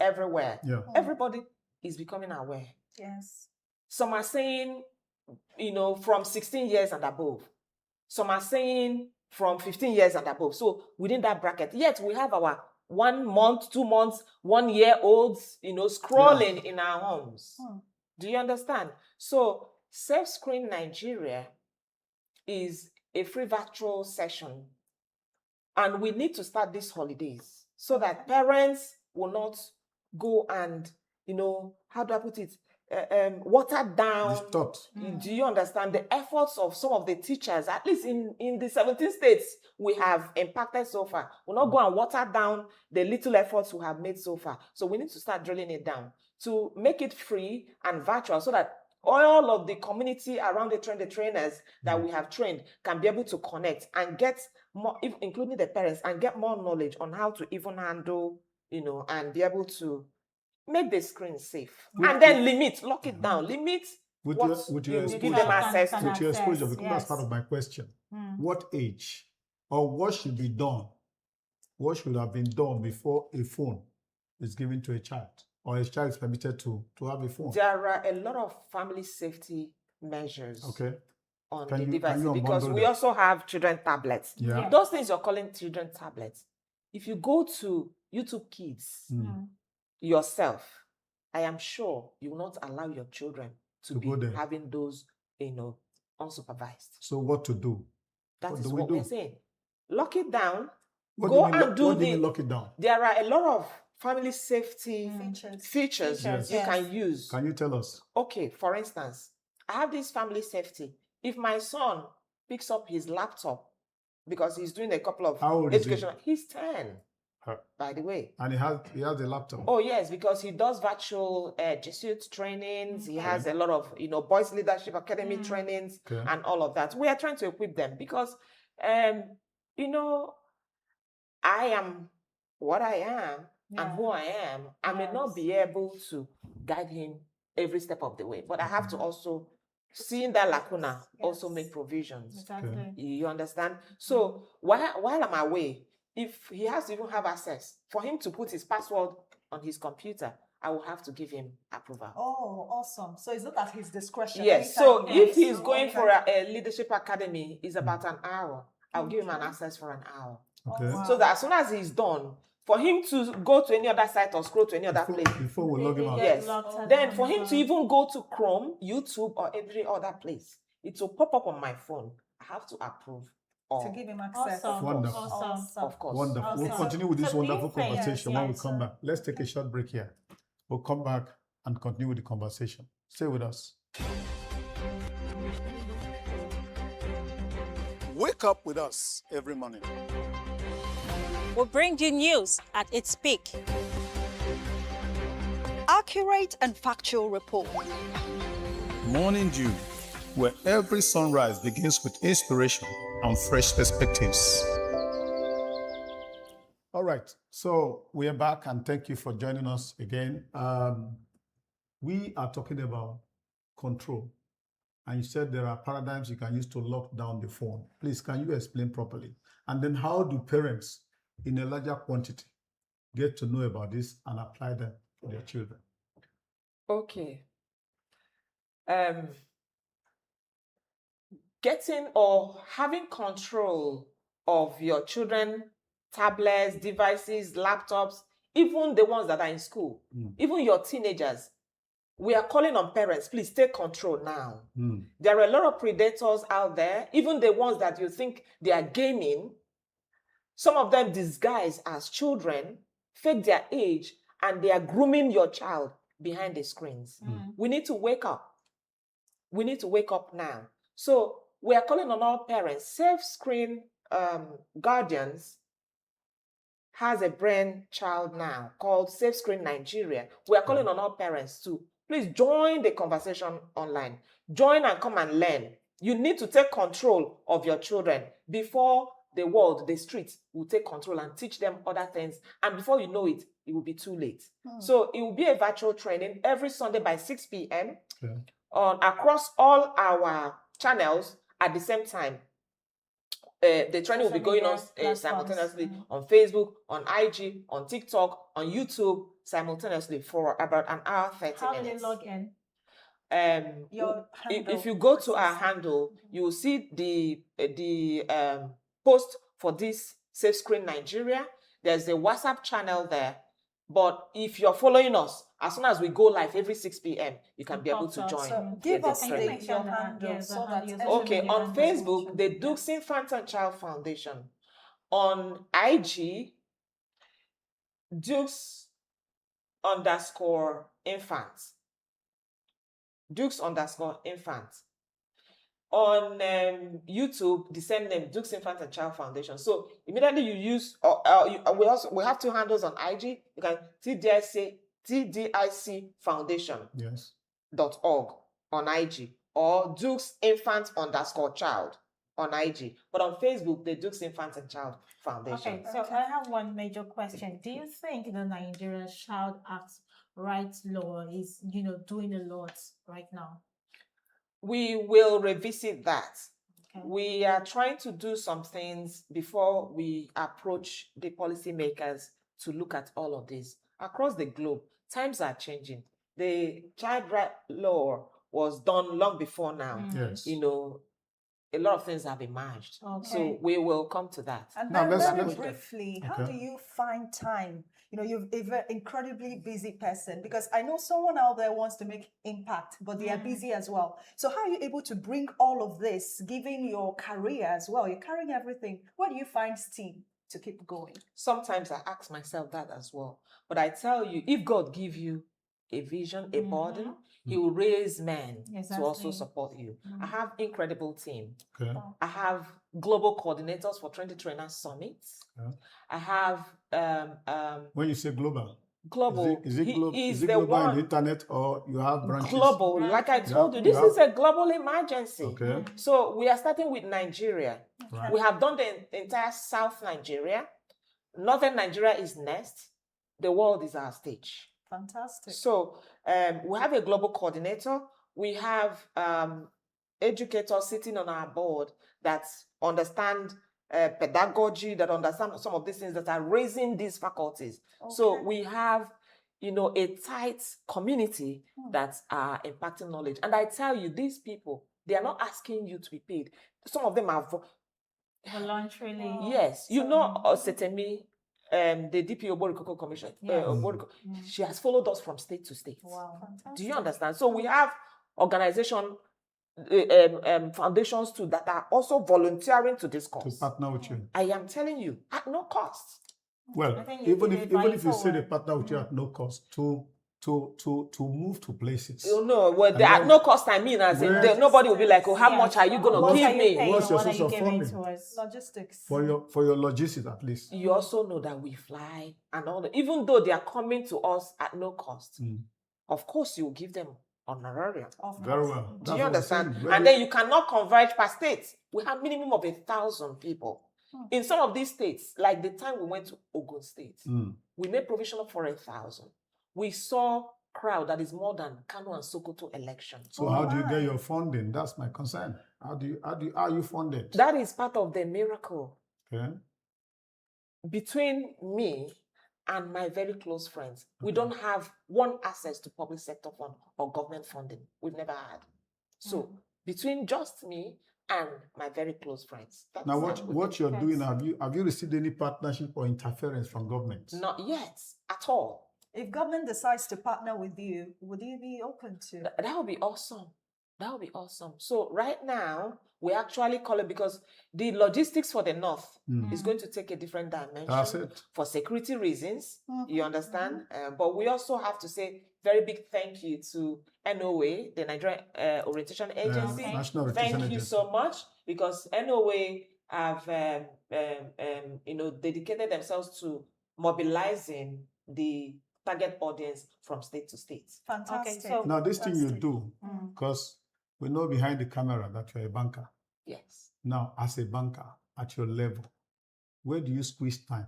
everywhere. Yeah. Everybody is becoming aware. Yes. Some are saying, from 16 years and above. Some are saying from 15 years and above. So within that bracket, yet we have our 1 month, 2 months, 1 year olds, scrolling in our homes. Do you understand? So Safe Screen Nigeria is a free virtual session. And we need to start these holidays so that parents will not go and how do I put it? Watered down. Distort. Do you understand the efforts of some of the teachers? At least in the 17 states we have impacted so far. We'll not go and water down the little efforts we have made so far. So we need to start drilling it down to make it free and virtual so that all of the community around the trainers that we have trained can be able to connect and get more, including the parents, and get more knowledge on how to even handle, and be able to make the screen safe. And then lock it down, limit with what your you give them access to. With your exposure, because that's part of my question. What age or what should be done? What should have been done before a phone is given to a child or a child is permitted to have a phone? There are a lot of family safety measures on the devices, because we also have children tablets. Yeah. Those things you're calling children tablets. If you go to YouTube Kids yourself, I am sure you will not allow your children to be having those, unsupervised. So what to do? That is what we're saying. Lock it down. What Go do you mean, and do what do you mean lock it down? There are a lot of family safety features you can use. Can you tell us? Okay, for instance, I have this family safety. If my son picks up his laptop because he's doing a couple of education, he's 10. By the way. And he has a laptop. Oh yes, because he does virtual Jesuit trainings. He has a lot of Boys Leadership Academy trainings and all of that. We are trying to equip them because I am what I am and who I am. I may not be able to guide him every step of the way, but I have to also, seeing that lacuna, also make provisions. Exactly. You understand? So while I'm away, if he has to even have access, for him to put his password on his computer, I will have to give him approval. Oh, awesome. So it's not at his discretion. Yes. So if he's going for a leadership academy, it's about an hour. I'll give him an access for an hour. Okay. Wow. So that as soon as he's done, for him to go to any other site or scroll to any other place. Before we log him out. Yes. Then for him to even go to Chrome, YouTube, or every other place, it will pop up on my phone. I have to approve. To give him access. Awesome. Wonderful. Awesome. Of course. Wonderful. Awesome. We'll continue with this So wonderful being fair, conversation when we yes. come back. Let's take a short break here. We'll come back and continue with the conversation. Stay with us. Wake up with us every morning. We'll bring you news at its peak. Accurate and factual report. Morning Dew, where every sunrise begins with inspiration and fresh perspectives. All right, so we are back and thank you for joining us again. We are talking about control. And you said there are paradigms you can use to lock down the phone. Please, can you explain properly? And then how do parents in a larger quantity get to know about this and apply them to their children? Okay. Getting or having control of your children, tablets, devices, laptops, even the ones that are in school, even your teenagers, we are calling on parents, please take control now. There are a lot of predators out there, even the ones that you think they are gaming. Some of them disguise as children, fake their age, and they are grooming your child behind the screens. We need to wake up. We need to wake up now. So we are calling on all parents. Safe Screen Guardians has a brand child now called Safe Screen Nigeria. We are calling on all parents to please join the conversation online. Join and come and learn. You need to take control of your children before the world, the streets, will take control and teach them other things. And before you know it, it will be too late. So it will be a virtual training every Sunday by 6 p.m. Across all our channels at the same time. The training will be going on simultaneously on Facebook, on IG, on TikTok, on YouTube, simultaneously for about an hour, 30 How minutes. do they log in? If you go to our handle, you will see the post for this Safe Screen Nigeria. There's a WhatsApp channel there. But if you're following us, as soon as we go live every 6 p.m., you can be able to join. So give us your handle so that okay, on Facebook, the Dukes Infant and Child Foundation. On IG, Dukes Dukes_infant. Dukes_infant. On YouTube, the same name, Dukes Infant and Child Foundation. So immediately you use, we have two handles on IG. You can TDIC Foundation. Yes. .org on IG, or Dukes_infant_child on IG. But on Facebook, the Dukes Infant and Child Foundation. Okay, so I have one major question. Do you think the Nigerian Child Act rights law is, doing a lot right now? We will revisit that. Okay. We are trying to do some things before we approach the policymakers to look at all of this. Across the globe, times are changing. The child right law was done long before now. Yes. A lot of things have emerged. Okay. So we will come to that. And Now, then let's- very let's- briefly, how Okay. do you find time? You're a very incredibly busy person, because I know someone out there wants to make impact, but they are busy as well. So how are you able to bring all of this, given your career as well? You're carrying everything. Where do you find steam to keep going? Sometimes I ask myself that as well. But I tell you, if God give you a vision, a burden, He will raise men to also Exactly. support you. I have incredible team. Okay. I have global coordinators for 20 Trainer Summits. Yeah. I have When you say global, global. is it He global? is Is it the global on one the internet, or you have branches? global. Like I told you, Yeah, this yeah. is a global emergency. Okay. So we are starting with Nigeria. Right. We have done the entire South Nigeria. Northern Nigeria is next. The world is our stage. Fantastic. So we have a global coordinator. We have educators sitting on our board that understand pedagogy, that understand some of these things, that are raising these faculties. So we have, a tight community that are impacting knowledge. And I tell you, these people, they are not asking you to be paid. Some of them are voluntarily. Yes, Setemi, the DP Oborikoko Commission, she has followed us from state to state. Wow. Fantastic. Do you understand? So we have foundations too that are also volunteering to this To cause. partner with you. I am telling you, at no cost. Well, I think you even did if a even if you vital say they one. partner with you at no cost to move to places. No, well, And at then- no cost, I mean, as in, Where- nobody will be like, oh, how Yes. much are you going What to are give you me? paying What's your or what are source you of giving funding? to us? Logistics. for your logistics at least. You also know that we fly and all that. Even though they are coming to us at no cost, of course you will give them honorarium. Of Very course. well. Do That's you what we're understand? saying. And then you cannot converge per state. We have minimum of 1,000 people. In some of these states, like the time we went to Ogun State, we made provision for 1,000. We saw crowd that is more than Kano and Sokoto elections. So how do you get your funding? That's my concern. How are you funded? That is part of the miracle. Okay. Between me and my very close friends, we don't have one access to public sector fund or government funding. We've never had. So between just me and my very close friends. That's Now, how we what get you're friends. doing, have you received any partnership or interference from government? Not yet, at all. If government decides to partner with you, would you be open to? That would be awesome. That would be awesome. So right now, we actually call it, because the logistics for the North is going to take a different dimension. That's it. For security reasons, you understand? But we also have to say very big thank you to NOA, the Nigerian Orientation Agency. National Orientation Thank you Agency. so much, because NOA have dedicated themselves to mobilizing the target audience from state to state. Fantastic. Okay, so Now, this thing you do, because we know behind the camera that you're a banker. Yes. Now, as a banker at your level, where do you squeeze time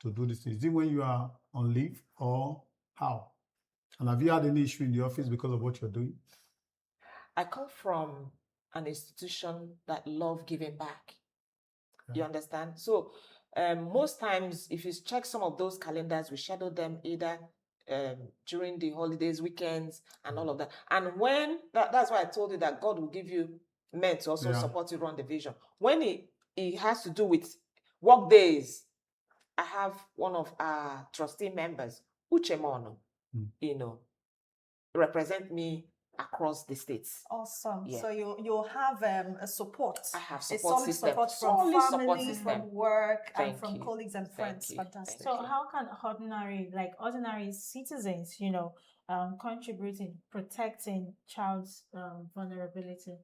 to do this? Is it when you are on leave, or how? And have you had any issue in the office because of what you're doing? I come from an institution that love giving back. You understand? So most times, if you check some of those calendars, we schedule them either during the holidays, weekends, and all of that. And when that's why I told you that God will give you men to also support you run the vision. When it has to do with work days, I have one of our trustee members, Uche Mono, represent me across the states. Awesome. Yeah. So you have a support. I have A support solid system. support from Solid support family, system. from work, and Thank from you. colleagues and Thank friends. you. Fantastic. So how can ordinary citizens, contribute in protecting child's vulnerability?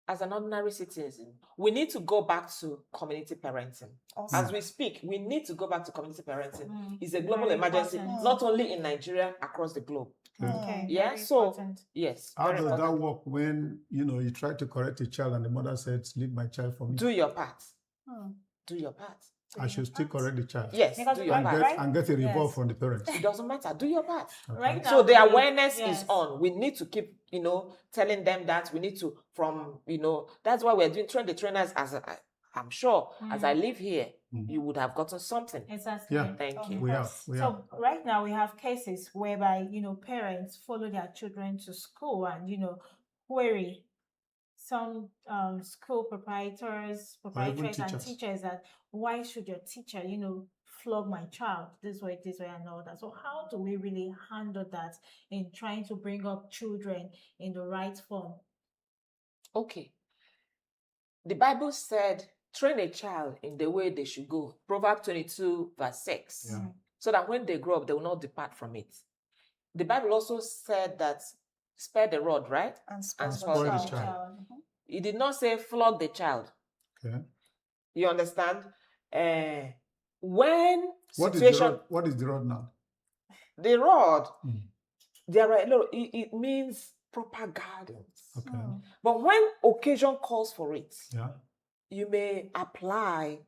As an ordinary citizen, we need to go back to community parenting. Awesome. As we speak, we need to go back to community parenting. Mm, It's a global very emergency, important. not only in Nigeria, across the globe. Okay. Yeah, very so important. yes. How very does that important. work when you try to correct a child and the mother says, "Leave my child for me"? Do your part. Hmm. Do your part. I should still correct the child. Yes, Because do your part. And get a reward from the parents. It doesn't matter. Do your part. Right now, So the we- awareness yes. is on. We need to keep, telling them that we need to that's why we're doing train the trainers I'm sure as I live here, you would have gotten something. Exactly. Yeah. Thank you. We have. So right now we have cases whereby parents follow their children to school and query some school proprietors and teachers. teachers that why should your teacher flog my child this way and all that. So how do we really handle that in trying to bring up children in the right form? Okay. The Bible said, train a child in the way they should go. Proverbs 22 verse 6. Yeah. So that when they grow up, they will not depart from it. The Bible also said that spare the rod, right? And spoil spoil the child. child. It did not say flog the child. Okay. You understand? When What situation... is the rod now? The rod, there are it means proper guidance. Okay. But when occasion calls for it, Yeah. you may apply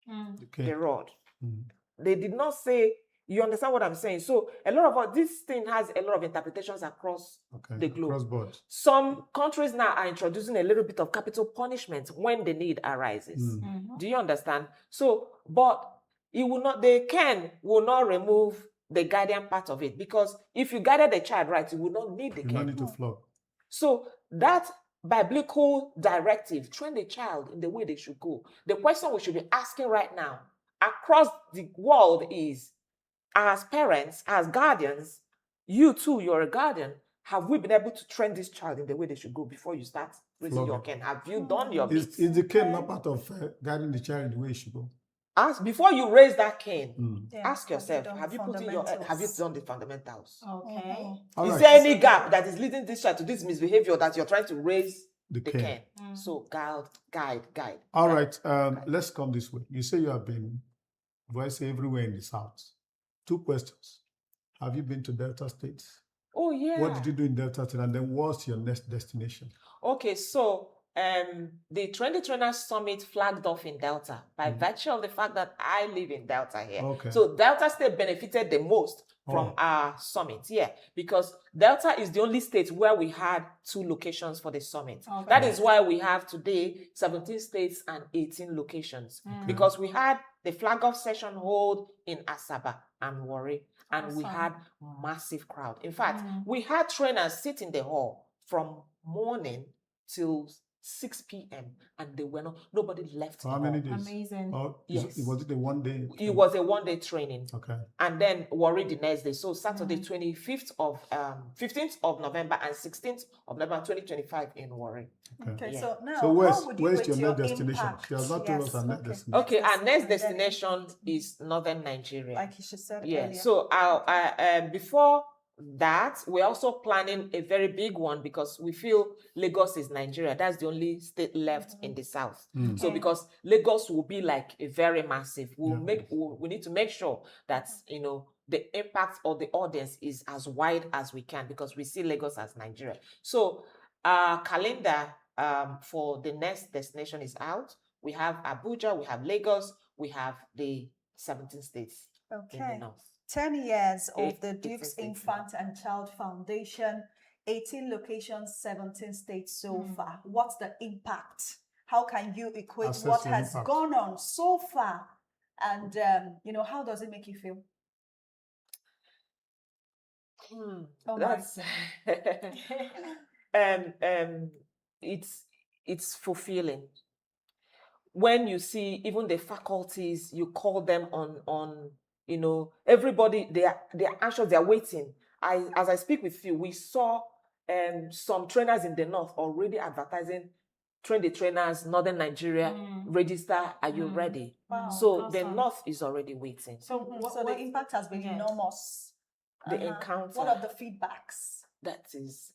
Okay. the rod. Mm. They did not say, you understand what I'm saying? So a lot of this thing has a lot of interpretations across the globe. Cross-board. Some countries now are introducing a little bit of capital punishment when the need arises. Do you understand? So, but it will not, will not remove the guardian part of it, because if you guided the child right, you will not need the You cane. don't need to flog. So that biblical directive, train the child in the way they should go. The question we should be asking right now across the world is, as parents, as guardians, you too, you're a guardian, have we been able to train this child in the way they should go before you start raising your cane? Have you done your bit? Is the cane not part of guiding the child in the way it should go? Before you raise that cane, Yeah, ask yourself, have have you you done put in your fundamentals? have you done the fundamentals? Okay. All Is right. there any gap that is leading this child to this misbehavior that you're trying to raise The the cane. cane? So guide. All right. Let's come this way. You say you have been, everywhere in the South. 2 questions. Have you been to Delta State? Oh yeah. What did you do in Delta State? And then what's your next destination? Okay, so the Trendy Trainers Summit flagged off in Delta by virtue of the fact that I live in Delta here. Okay. So Delta State benefited the most from our summit, because Delta is the only state where we had 2 locations for the summit. Okay. That is why we have today 17 states and 18 locations, because we had the flag off session hold in Asaba and Warri, and we Awesome. had massive crowd. In fact, we had trainers sit in the hall from morning till 6 p.m. and nobody left. For how many days? Amazing. Yes. Was it a 1 day? It was a 1-day training. Okay. And then Warri the next day. So Saturday, 15th of November and 16th of November 2025 in Warri. Okay, Yeah. so now So how would you where's rate your your next destination? impact? She has not told us her next okay. destination. Okay, our next Then- destination is Northern Nigeria. Like she said Yeah. earlier. So before that, we're also planning a very big one because we feel Lagos is Nigeria. That's the only state left in the south. So because Lagos will be like a very massive, we need to make sure that the impact of the audience is as wide as we can, because we see Lagos as Nigeria. So our calendar for the next destination is out. We have Abuja, we have Lagos, we have the 17 states in the Okay. north. 10 years of the 18 Duke's states Infant and Child Foundation, 18 locations, 17 states so far. What's the impact? How can you equate Assess what the has impact. gone on so far? And, how does it make you feel? Oh my. That's it's fulfilling when you see even the faculties, you call them on everybody, they're anxious, they're waiting. As I speak with you, we saw some trainers in the north already advertising, train the trainers, Northern Nigeria, register, are you ready? Wow. So the north is already waiting. So the impact has been enormous. The encounter. What are the feedbacks? That is,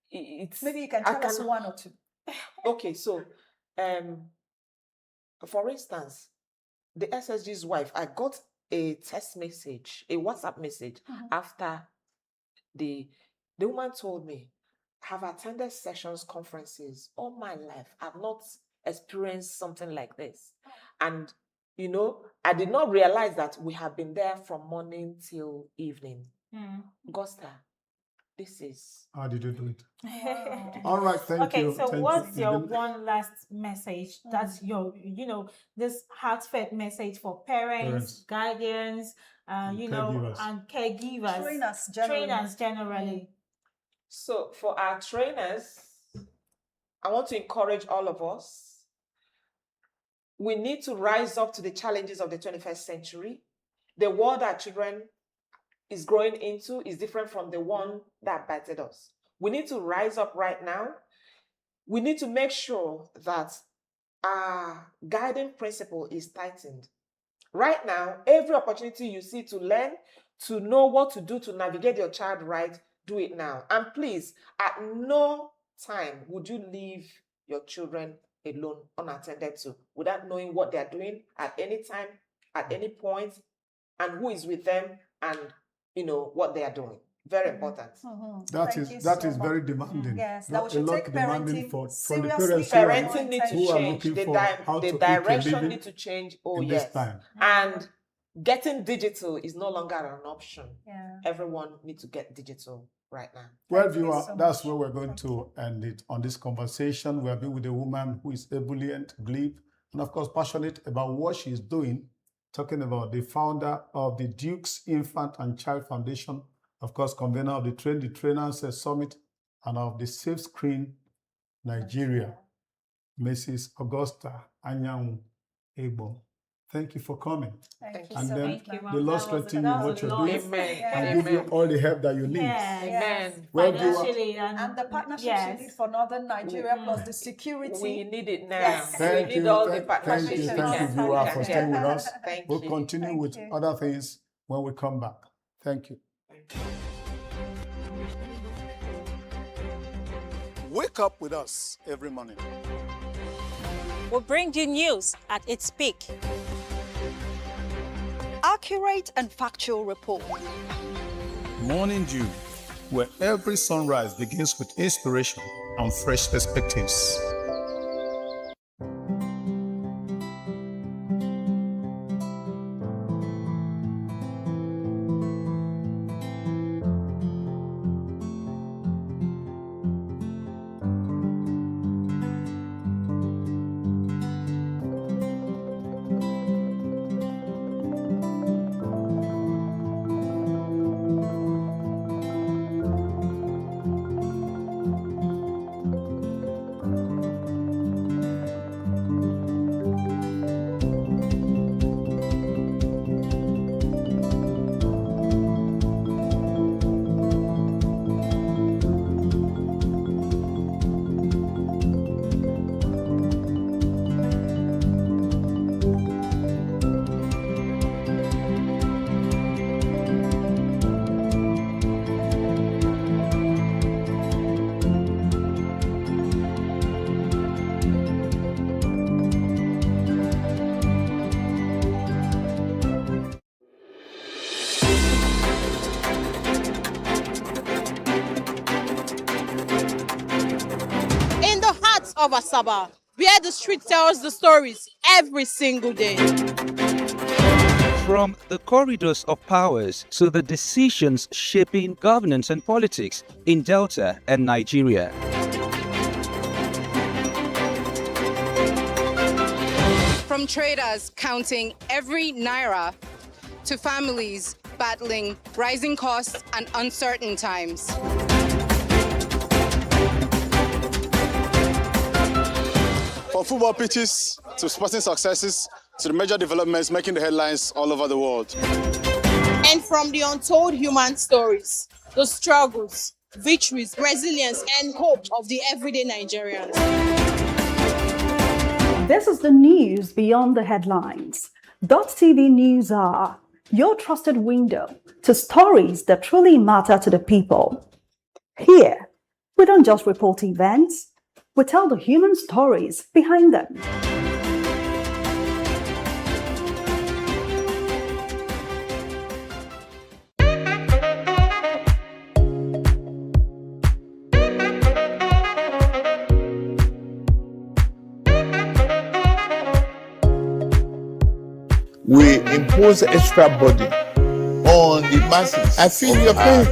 it's... Maybe you can tell us one or two. Okay, so, for instance, the SSG's wife, I got a text message, a WhatsApp message after the woman told me, have attended sessions, conferences all my life. I've not experienced something like this. And, you know, I did not realize that we have been there from morning till evening. Augusta, this is... How did you do it? All right, thank you. Okay, so thank what's you. your one last message? That's your, this heartfelt message for parents, guardians, caregivers. and caregivers, trainers generally. So for our trainers, I want to encourage all of us. We need to rise up to the challenges of the 21st century. The world our children is growing into is different from the one that battered us. We need to rise up right now. We need to make sure that our guiding principle is tightened. Right now, every opportunity you see to learn, to know what to do to navigate your child right, do it now. And please, at no time would you leave your children alone, unattended to, without knowing what they're doing at any time, at any point, and who is with them, and what they are doing. Very important. That is very demanding. Yes, that we should take parenting from the seriously. parents Parenting needs to who are change. looking for how to The eat a direction living needs to change. Oh, in yes. this time. And getting digital is no longer an option. Yeah. Everyone needs to get digital right now. Well, viewer, that's where we're going to end it on this conversation. We have been with a woman who is ebullient, glib, and of course passionate about what she's doing, talking about the founder of the Duke's Infant and Child Foundation, of course, convener of the Train the Trainers Summit, and of the Safe Screen Nigeria, Mrs. Augusta Anyanwu Ebo. Thank you for coming. Thank you and so then much. the Lord strengthen you in what you're doing Amen. and give you all the help that you need. Amen. Well, Financially and the partnerships you need for Northern Nigeria plus the security. We need it now. Yes. Thank we you. need all the Thank partnerships. you, we viewer, can for get. staying with us. Thank We'll you. continue with other things when we come back. Thank you. Wake up with us every morning. We'll bring you news at its peak. Accurate and factual report. Morning Dew, where every sunrise begins with inspiration and fresh perspectives. Of Asaba, where the street tells the stories every single day. From the corridors of powers to the decisions shaping governance and politics in Delta and Nigeria. From traders counting every naira to families battling rising costs and uncertain times. From football pitches to sporting successes to the major developments making the headlines all over the world. And from the untold human stories, the struggles, victories, resilience, and hope of the everyday Nigerians. This is the news beyond the headlines. Dott TV News are your trusted window to stories that truly matter to the people. Here, we don't just report events, we tell the human stories behind them. We impose extra burden on the masses. I feel your pain.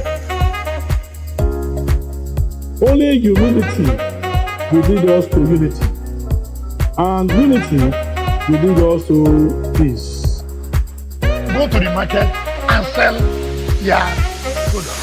Only humility will lead us to unity, and unity will lead us to peace. Go to the market and sell your products.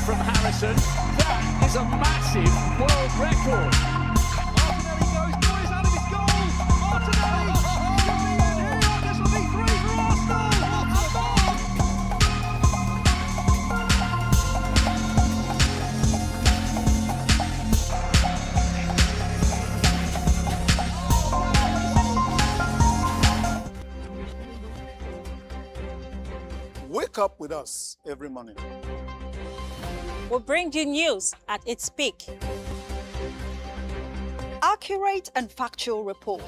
From Harrison, that is a massive world record. Martinelli goes, boys, out of his goal. Martinelli, this will be 3 for Arsenal. Wake up with us every morning. We'll bring you news at its peak. Accurate and factual report.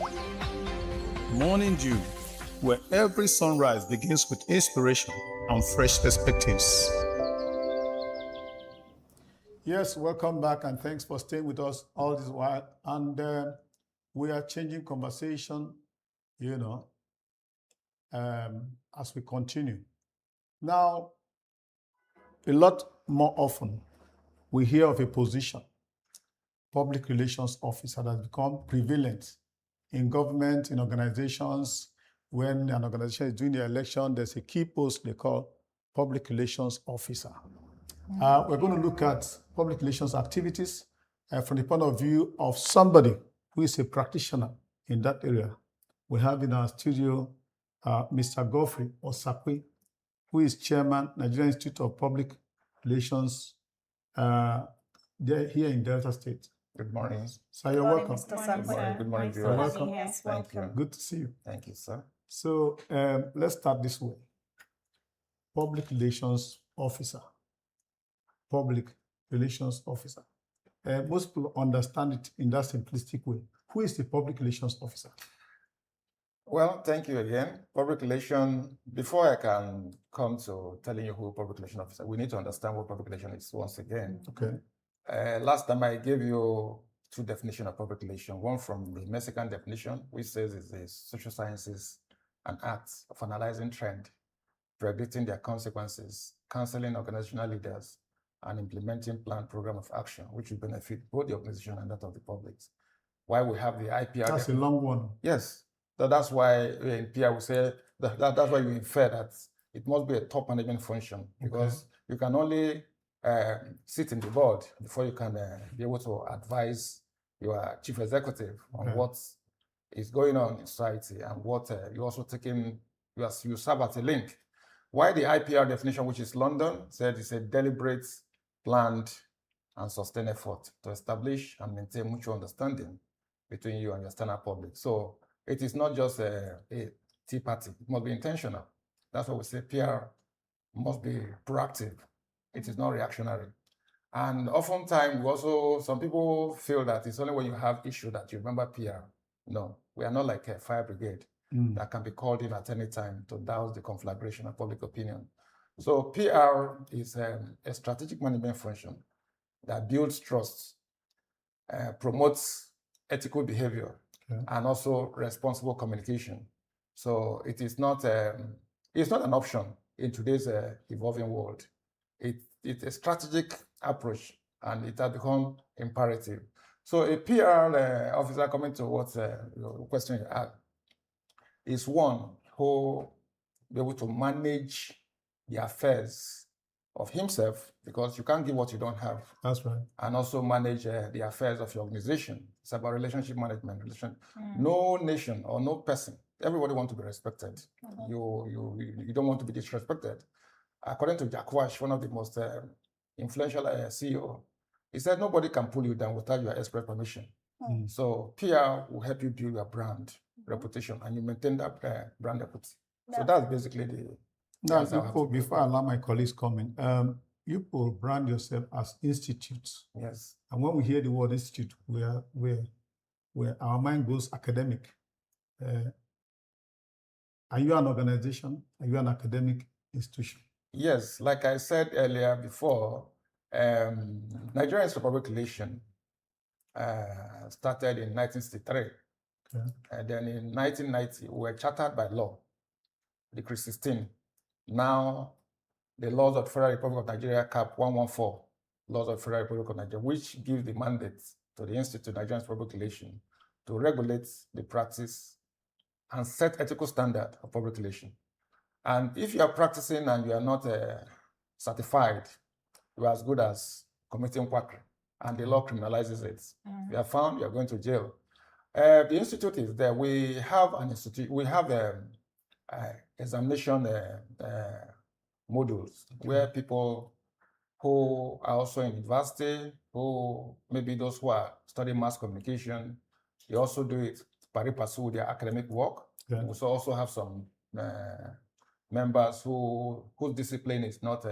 Morning Dew, where every sunrise begins with inspiration and fresh perspectives. Yes, welcome back and thanks for staying with us all this while. And we are changing conversation, as we continue. Now, a lot more often, we hear of a position, public relations officer, that has become prevalent in government, in organizations. When an organization is doing the election, there's a key post they call public relations officer. We're going to look at public relations activities from the point of view of somebody who is a practitioner in that area. We have in our studio Mr. Godfrey Osakwe, who is chairman, Nigerian Institute of Public Relations here in Delta State. Good morning. So you're welcome. Good morning. Good morning, viewers. Welcome. Thank you. Good to see you. Thank you, sir. So let's start this way. Public relations officer. Public relations officer. Most people understand it in that simplistic way. Who is the public relations officer? Well, thank you again. Public relation, before I can come to telling you who public relation officer, we need to understand what public relation is once again. Okay. Last time I gave you two definitions of public relation. One from the Mexican definition, which says it's the social sciences and arts of analyzing trend, predicting their consequences, counseling organizational leaders, and implementing planned program of action, which will benefit both the organization and that of the public. Why we have the IPR. That's a long one. Yes. So that's why in PR we say that's why you infer that it must be a top management function, because you can only sit in the board before you can be able to advise your chief executive on what is going on in society and what you're also taking, you serve as a link. Why the IPR definition, which is London, said it's a deliberate, planned, and sustained effort to establish and maintain mutual understanding between you and your external public. So it is not just a tea party. It must be intentional. That's why we say PR must be proactive. It is not reactionary. And oftentimes, some people feel that it's only when you have issue that you remember PR. No, we are not like a fire brigade that can be called in at any time to douse the conflagration of public opinion. So PR is a strategic management function that builds trust, promotes ethical behavior, and also responsible communication. So it is not it's not an option in today's evolving world. It's a strategic approach, and it has become imperative. So a PR officer, coming to what your question you had, is one who be able to manage the affairs of himself, because you can't give what you don't have. That's right. And also manage the affairs of your organization. It's about relationship management. No nation or no person, everybody wants to be respected. You don't want to be disrespected. According to Jack Welch, one of the most influential CEO, he said nobody can pull you down without your express permission. So PR will help you build your brand reputation, and you maintain that brand equity. So that's basically the Now, before I allow my colleagues comment, you people brand yourself as institutes. Yes. And when we hear the word institute, where our mind goes academic. Are you an organization? Are you an academic institution? Yes, like I said earlier before, Nigerian Public Relation started in 1963. Okay. And then in 1990, we were chartered by law, Decree 16. Now, the laws of the Federal Republic of Nigeria, Cap 114, laws of the Federal Republic of Nigeria, which give the mandate to the Institute of Nigerian Public Relation to regulate the practice and set ethical standard of public relation. And if you are practicing and you are not certified, you are as good as committing quackery, and the law criminalizes it. If you are found, you are going to jail. The institute is there. We have an institute. We have examination modules where people who are also in university, who maybe those who are studying mass communication, they also do it pari passu with their academic work. Yeah. We also have some members whose discipline is not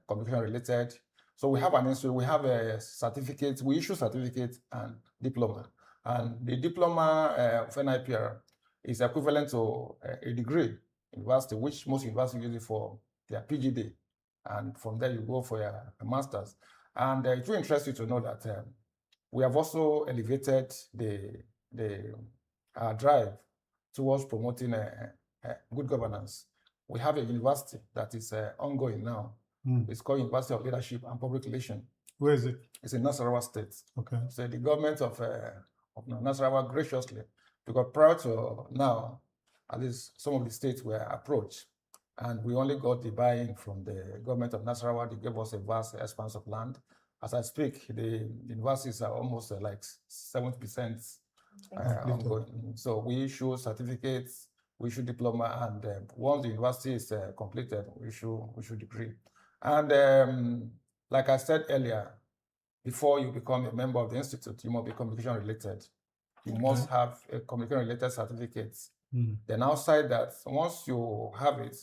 communication related. So we have an institute, we have a certificate, we issue certificate and diploma. And the diploma of NIPR is equivalent to a degree in university, which most universities use it for their PGD. And from there you go for your master's. And it will interest you to know that we have also elevated our drive towards promoting good governance. We have a university that is ongoing now. It's called University of Leadership and Public Relations. Where is it? It's in Nasarawa State. Okay. So the government of Nasarawa graciously, because prior to now, at least some of the states were approached, and we only got the buy-in from the government of Nasarawa. They gave us a vast expanse of land. As I speak, the universities are almost like 70% ongoing. So we issue certificates, we issue diploma, and once the university is completed, we issue degree. And like I said earlier, before you become a member of the institute, you must be communication related. You must have a communication related certificate. Then outside that, once you have it,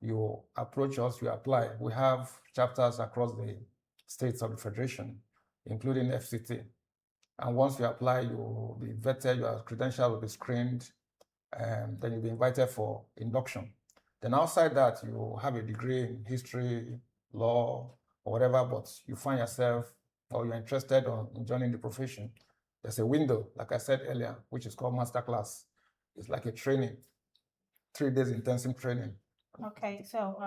you approach us, you apply. We have chapters across the states of the Federation, including FCT. And once you apply, you will be vetted, your credentials will be screened, and then you'll be invited for induction. Then outside that, you have a degree in history, law, or whatever, but you find yourself or you're interested in joining the profession. There's a window, like I said earlier, which is called masterclass. It's like a training, 3 days intensive training. Okay, so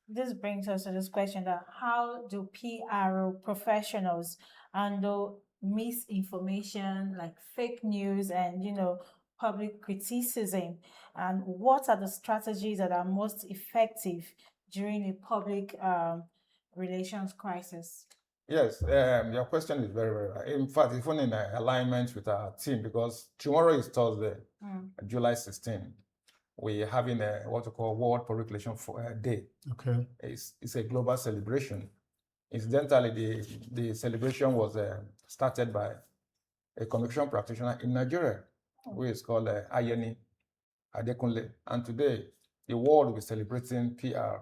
this brings us to this question that how do PRO professionals handle misinformation like fake news and public criticism, and what are the strategies that are most effective during a public relations crisis? Yes, your question is very, very right. In fact, it's even in alignment with our team, because tomorrow is Thursday, July 16. We're having what we call World Public Relations Day. Okay. It's a global celebration. Incidentally, the celebration was started by a communication practitioner in Nigeria, who is called Ayeni Adekunle. And today, the world will be celebrating PR.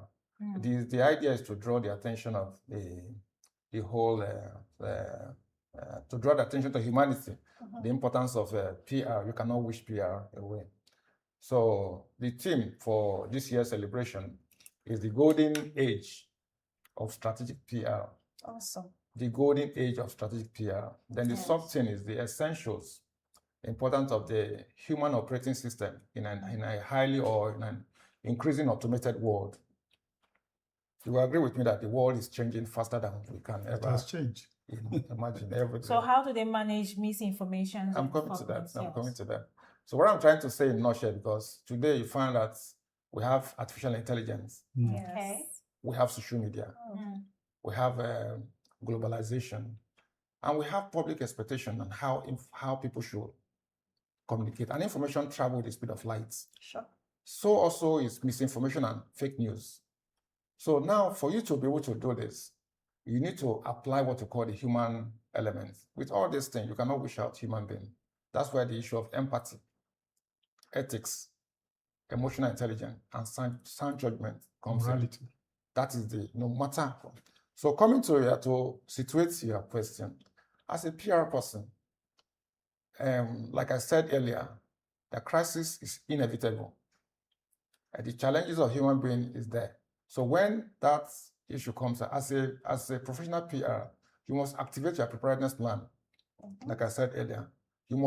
The idea is to draw the attention of the whole, to draw the attention to humanity, the importance of PR. You cannot wish PR away. So the theme for this year's celebration is the golden age of strategic PR. Awesome. The golden age of strategic PR. Then the sub-theme is the essentials, importance of the human operating system in a highly or in an increasing automated world. You will agree with me that the world is changing faster than we can ever. It has changed. Imagine everything. So how do they manage misinformation? I'm coming to that. I'm coming to that. So what I'm trying to say in a nutshell, because today you find that we have artificial intelligence, Okay. we have social media, we have globalization, and we have public expectation on how people should communicate. And information travel with the speed of light. Sure. So also is misinformation and fake news. So now for you to be able to do this, you need to apply what you call the human element. With all these things, you cannot wish out human being. That's where the issue of empathy, ethics, emotional intelligence, and sound judgment comes Morality. in. That is the no matter. So coming to situate your question, as a PR person, like I said earlier, the crisis is inevitable. And the challenges of human being is there. So when that issue comes, as a professional PR, you must activate your preparedness plan. Like I said earlier, you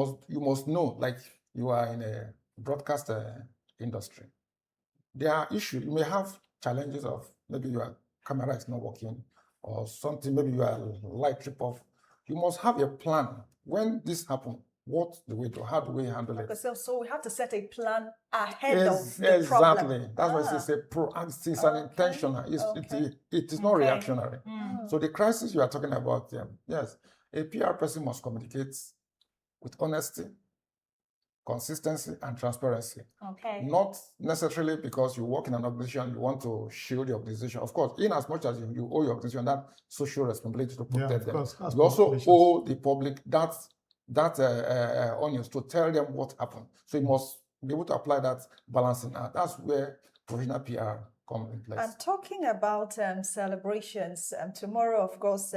must know, like you are in a broadcast industry. There are issues. You may have challenges of maybe your camera is not working or something, maybe your light trip off. You must have a plan. When this happens, what do we do? How do we handle it? So we have to set a plan ahead of the exactly. problem. That's why it's a proactive, it's an intentional. It is not reactionary. So the crisis you are talking about, yes, a PR person must communicate with honesty, consistency, and transparency. Okay. Not necessarily because you work in an organization, you want to shield the organization. Of course, in as much as you owe your organization that social responsibility to protect them, you also owe the public that onions to tell them what happened. So you must be able to apply that balancing out. That's where professional PR comes in place. And talking about celebrations, tomorrow, of course,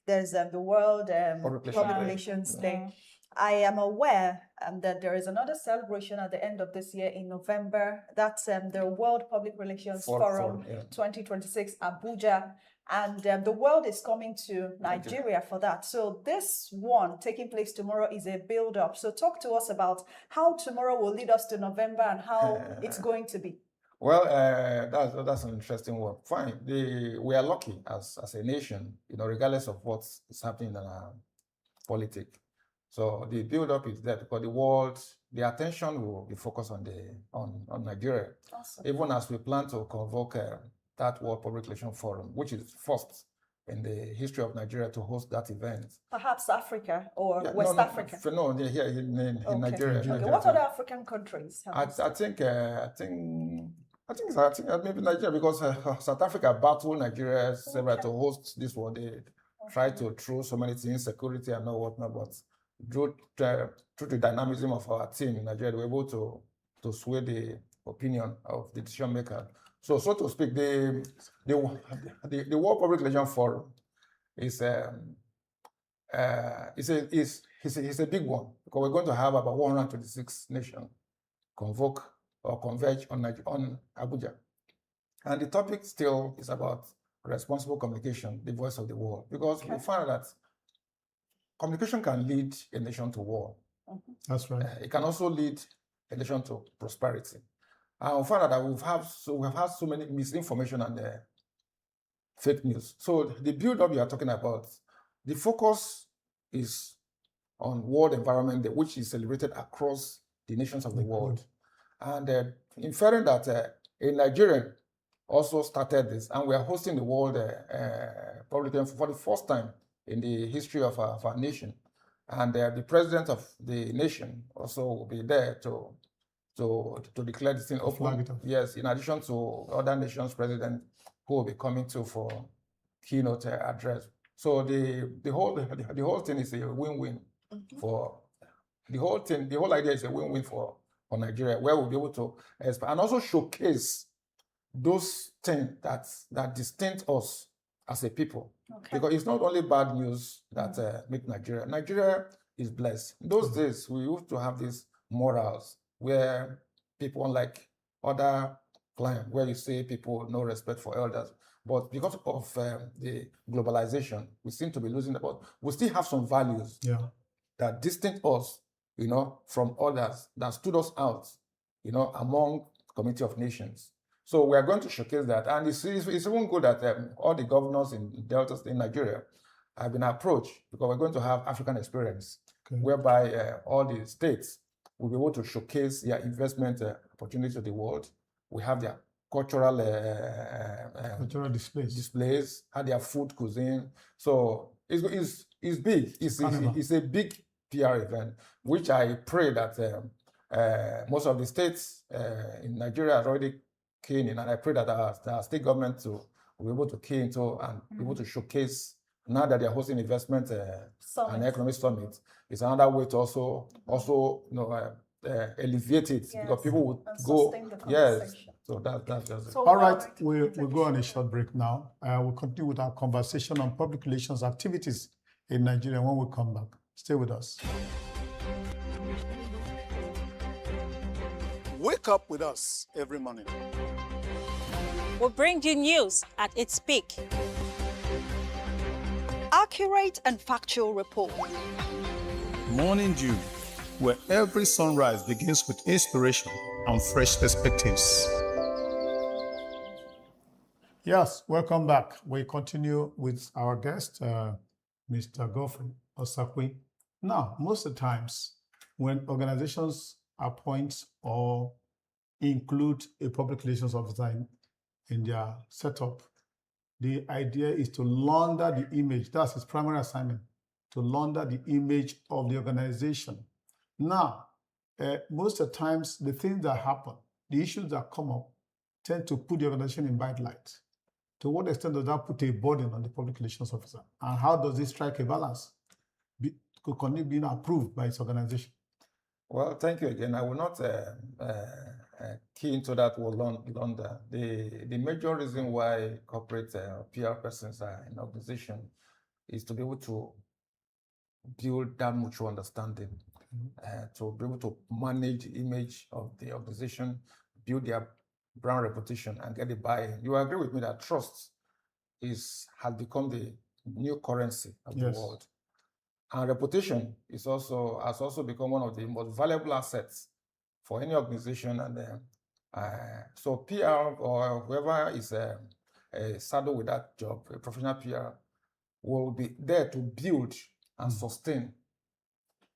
there's the World Public Relations Day. I am aware that there is another celebration at the end of this year in November. That's the World Public Relations Forum 2026, Abuja. And the world is coming to Nigeria for that. So this one taking place tomorrow is a build-up. So talk to us about how tomorrow will lead us to November and how it's going to be. Well, that's an interesting one. Fine. We are lucky as a nation, regardless of what is happening in our politics. So the build-up is there because the attention will be focused on Nigeria. Awesome. Even as we plan to convoke that World Public Relations Forum, which is first in the history of Nigeria to host that event. Perhaps Africa or West Africa? No, here in Nigeria. Okay. What other African countries? I think maybe Nigeria, because South Africa battled Nigeria several to host this one. They tried to throw so many things, security and whatnot, but through the dynamism of our team in Nigeria, we were able to sway the opinion of the decision maker. So to speak, the World Public Relations Forum is a big one because we're going to have about 126 nations convoke or converge on Abuja, and the topic still is about responsible communication, the voice of the world, because we find that communication can lead a nation to war. That's right. It can also lead a nation to prosperity. And we found out that we've had so many misinformation and fake news. So the build-up you are talking about, the focus is on World Environment Day, which is celebrated across the nations of the world. And inferring that a Nigerian also started this, and we are hosting the World Public Relations for the first time in the history of our nation. And the president of the nation also will be there to declare this thing open. Yes, in addition to other nations' presidents who will be coming to for keynote address. So the whole thing is a win-win for the whole thing. The whole idea is a win-win for Nigeria, where we'll be able to expand and also showcase those things that distinct us as a people. Because it's not only bad news that make Nigeria. Nigeria is blessed. In those days, we used to have these morals where people, unlike other climes, where you say people no respect for elders. But because of the globalization, we seem to be losing but we still have some values that distinct us, from others, that stood us out, among community of nations. So we are going to showcase that. And it's even good that all the governors in Delta in Nigeria have been approached because we're going to have African experience, whereby all the states will be able to showcase their investment opportunities to the world. We have their cultural Cultural displays, have their food cuisine. So it's big. It's a big PR event, which I pray that most of the states in Nigeria are already keen in, and I pray that our state government to will be able to key into and be able to showcase now that they're hosting investment and economic summit. It's another way to also alleviate it, because people would go. Yes. So that's just it. All right, we'll go on a short break now. We'll continue with our conversation on public relations activities in Nigeria when we come back. Stay with us. Wake up with us every morning. We'll bring you news at its peak. Accurate and factual report. Morning Dew, where every sunrise begins with inspiration and fresh perspectives. Yes, welcome back. We continue with our guest, Mr. Godfrey Osakwe. Now, most of the times when organizations appoint or include a public relations officer in their setup, the idea is to launder the image. That's his primary assignment, to launder the image of the organization. Now, most of the times, the things that happen, the issues that come up, tend to put the organization in bad light. To what extent does that put a burden on the public relations officer? And how does it strike a balance? Can it be approved by its organization? Well, thank you again. I will not key into that word launder. The major reason why corporate PR persons are in organization is to be able to build that mutual understanding, to be able to manage the image of the organization, build their brand reputation, and get the buy-in. You agree with me that trust has become the new currency of the world. And reputation has also become one of the most valuable assets for any organization. And so PR or whoever is saddled with that job, a professional PR, will be there to build and sustain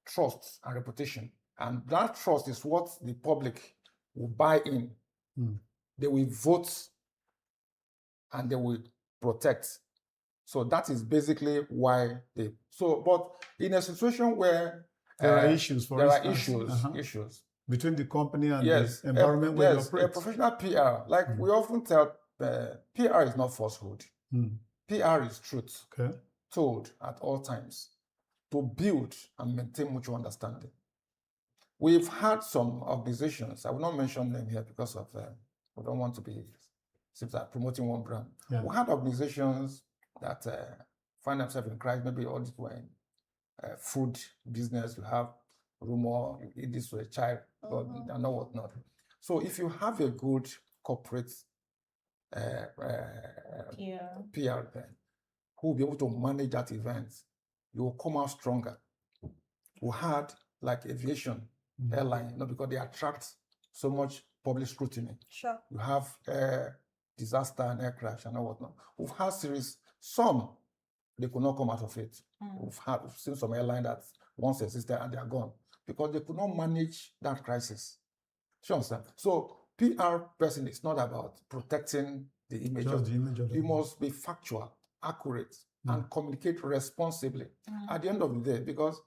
trust and reputation. And that trust is what the public will buy in. They will vote and they will protect. So that is basically why but in a situation where there are issues, issues between the company and the environment where you operate. A professional PR, like we often tell, PR is not falsehood. PR is truth, told at all times, to build and maintain mutual understanding. We've had some organizations, I will not mention them here because of we don't want to be promoting one brand. We had organizations that find themselves in crisis, maybe all this way in food business, you have rumor, you eat this to a child, but I know what not. So if you have a good corporate PR event, who will be able to manage that event, you will come out stronger. We had like aviation, airline, because they attract so much public scrutiny. Sure. You have disaster and air crash and whatnot. We've had series, some they could not come out of it. We've seen some airline that once existed and they are gone because they could not manage that crisis. Do you understand? So PR person is not about protecting the image of the image. You must be factual, accurate, and communicate responsibly at the end of the day, because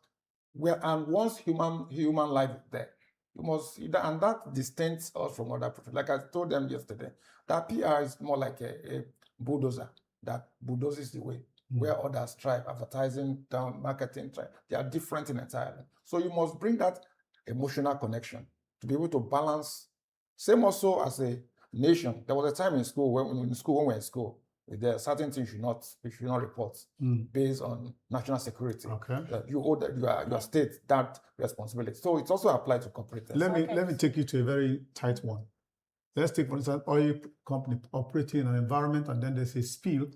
once human life is there, you must, and that distanced us from other professions. Like I told them yesterday, that PR is more like a bulldozer that bulldozes the way, where others thrive, advertising, marketing, they are different in entirely. So you must bring that emotional connection to be able to balance. Same also as a nation. There was a time in school when we were in school, there are certain things you should not report based on national security. You owe your state that responsibility. So it's also applied to corporate. Let me take you to a very tight one. Let's take, for instance, oil company operating in an environment, and then there's a spill.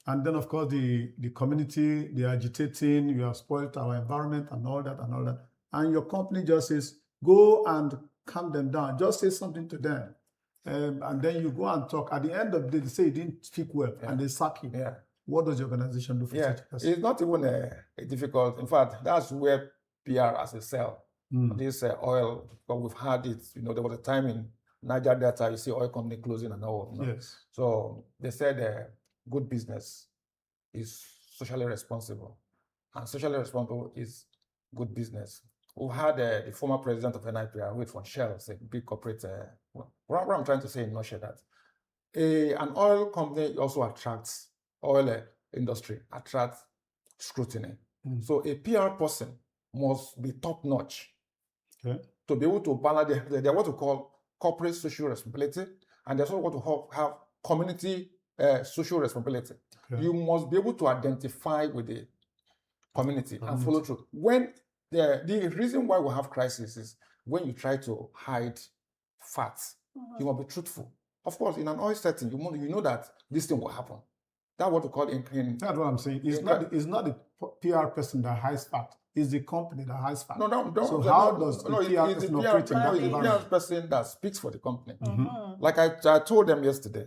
And then, of course, the community, they're agitating, you have spoiled our environment and all that. And your company just says, go and calm them down. Just say something to them. And then you go and talk. At the end of the day, they say you didn't speak well, and they sack you. What does the organization do for such a person? It's not even a difficult. In fact, that's where PR as a cell. This oil, but we've had it. There was a time in Niger Delta, you see oil company closing and all. Yes. So they said good business is socially responsible, and socially responsible is good business. We've had the former president of NIPR, who is from Shell, a big corporate. What I'm trying to say in nutshell that an oil company also attracts oil industry attracts scrutiny. So a PR person must be top notch to be able to balance. They what to call corporate social responsibility, and they also want to have community social responsibility. You must be able to identify with the community and follow through. When the reason why we have crisis is when you try to hide facts, you must be truthful. Of course, in an oil setting, you know that this thing will happen. That's what we call in that's what I'm saying. It's not the PR person that hides fact. It's the company that hides fact. So how does the PR person operate in that environment? It's the PR person that speaks for the company. Like I told them yesterday,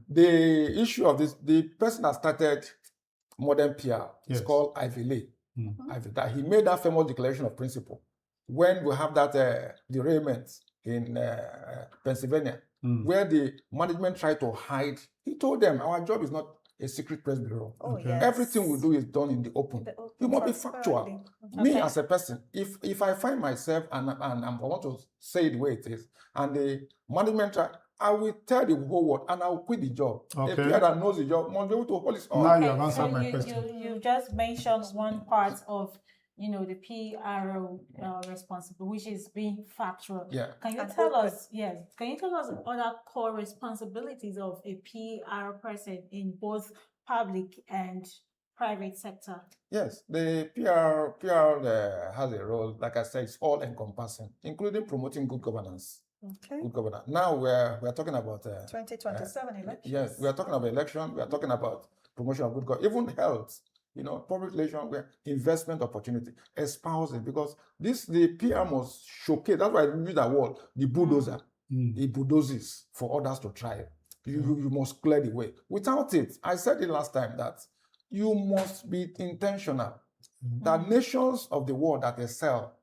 the issue of this, the person that started modern PR is called Ivy Lee. That he made that famous declaration of principle when we have that derailment in Pennsylvania, where the management tried to hide. He told them, our job is not a secret press bureau. Everything we do is done in the open. You must be factual. Me as a person, if I find myself and I want to say it the way it is, and the management I will tell the whole world and I will quit the job. A PR that knows the job must be able to hold his own. Now you have answered my question. You just mentioned one part of the PRO responsible, which is being factual. Can you tell us? Yes. Can you tell us other core responsibilities of a PR person in both public and private sector? Yes, the PR has a role. Like I said, it's all encompassing, including promoting good governance. Good governance. Now we're talking about 2027 elections. Yes, we are talking about election. We are talking about promotion of good governance, even health. Public relations, investment opportunity, espouse it, because the PR must showcase. That's why I use that word, the bulldozer. It bulldozes for others to try. You must clear the way. Without it, I said it last time that you must be intentional. That nations of the world that excel,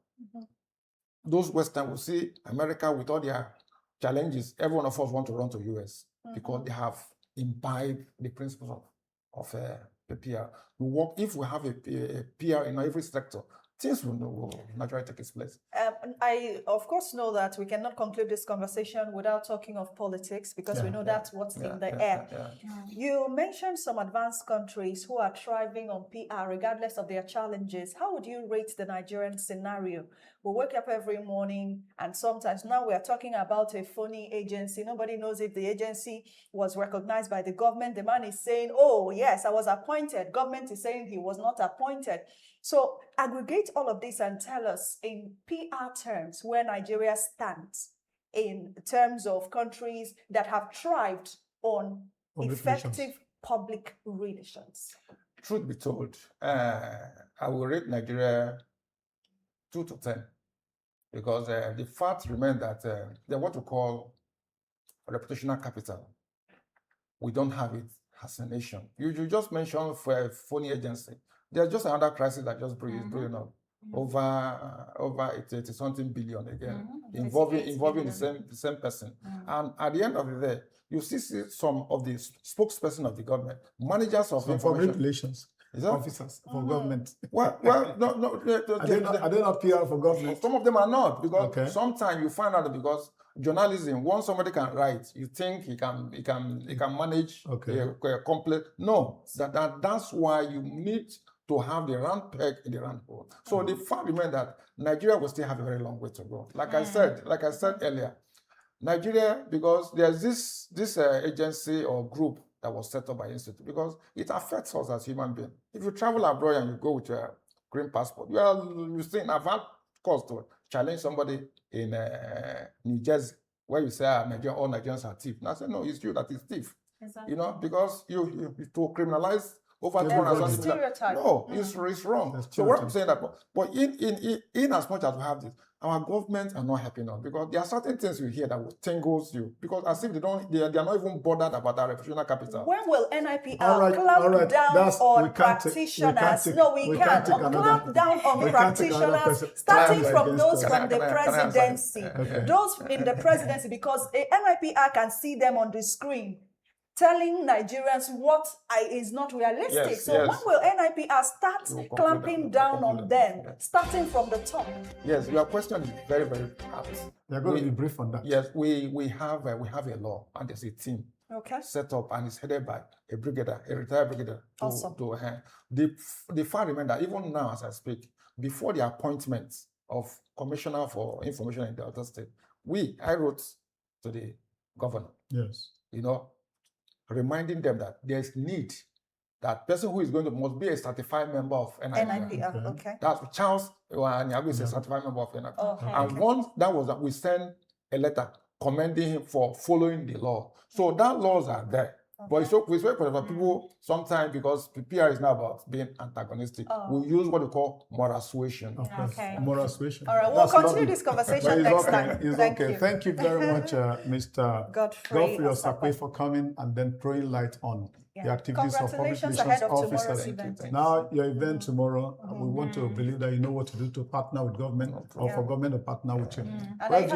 those Western will see America with all their challenges. Every one of us want to run to US because they have imbibed the principles of the PR. If we have a PR in every sector, things will naturally take its place. I, of course, know that we cannot conclude this conversation without talking of politics, because we know that's what's in the air. You mentioned some advanced countries who are thriving on PR regardless of their challenges. How would you rate the Nigerian scenario? We wake up every morning, and sometimes now we are talking about a phony agency. Nobody knows if the agency was recognized by the government. The man is saying, oh, yes, I was appointed. Government is saying he was not appointed. So aggregate all of this and tell us in PR terms where Nigeria stands in terms of countries that have thrived on effective public relations. Truth be told, I will rate Nigeria 2 to 10 because the fact remains that they're what we call reputational capital. We don't have it as a nation. You just mentioned for a phony agency. There's just another crisis that just brewing up over 80 something billion again, involving the same person. And at the end of the day, you see some of the spokesperson of the government, managers of information relations. Officers for government. Well, no. Are they not PR for government? Some of them are not, because sometimes you find out that because journalism, once somebody can write, you think he can manage a complete. No, that's why you need to have the round peg in the round hole. So the fact remains that Nigeria will still have a very long way to go. Like I said earlier, Nigeria, because there's this agency or group that was set up by institute, because it affects us as human beings. If you travel abroad and you go with your green passport, you see, I've had cause to challenge somebody in New Jersey, where you say, all Nigerians are thieves. And I said, no, it's you that is thief. Exactly. Because you to criminalize over It's 200 stereotype. No, it's wrong. So what I'm saying that, but in as much as we have this, our governments are not helping us because there are certain things you hear that will tingles you because as if they are not even bothered about that representational capital. When will NIPR All clamp right. down on practitioners? No, we can't. Clamp down on practitioners, starting from those from the presidency. Those in the presidency, because a NIPR can see them on the screen telling Nigerians what is not realistic. Yes, so yes. when will NIPR start clamping down on them, starting from the top? Yes, your question is very, very apt. You're going to be brief on that. Yes, we have a law and there's a team set up and it's headed by a brigadier, a retired brigadier. Awesome. The fact remains that even now as I speak, before the appointment of Commissioner for Information in Delta State, I wrote to the governor. Yes. Reminding them that there's need that person who is going to must be a certified member of NIPR. Okay. That's Charles Nyago is a certified member of NIPR. Okay. And once that was that, we sent a letter commending him for following the law. So that laws are there. But it's very important for people sometimes because PR is not about being antagonistic. We use what we call moral suasion. Moral suasion. All right, we'll continue this conversation next time. Thank you. Thank you very much, Mr. Godfrey Osakwe, for coming and then throwing light on the activities of public Congratulations relations ahead of tomorrow's officers. event. Now, your event tomorrow, we want to believe that you know what to do to partner with government or for government to partner with you. Right,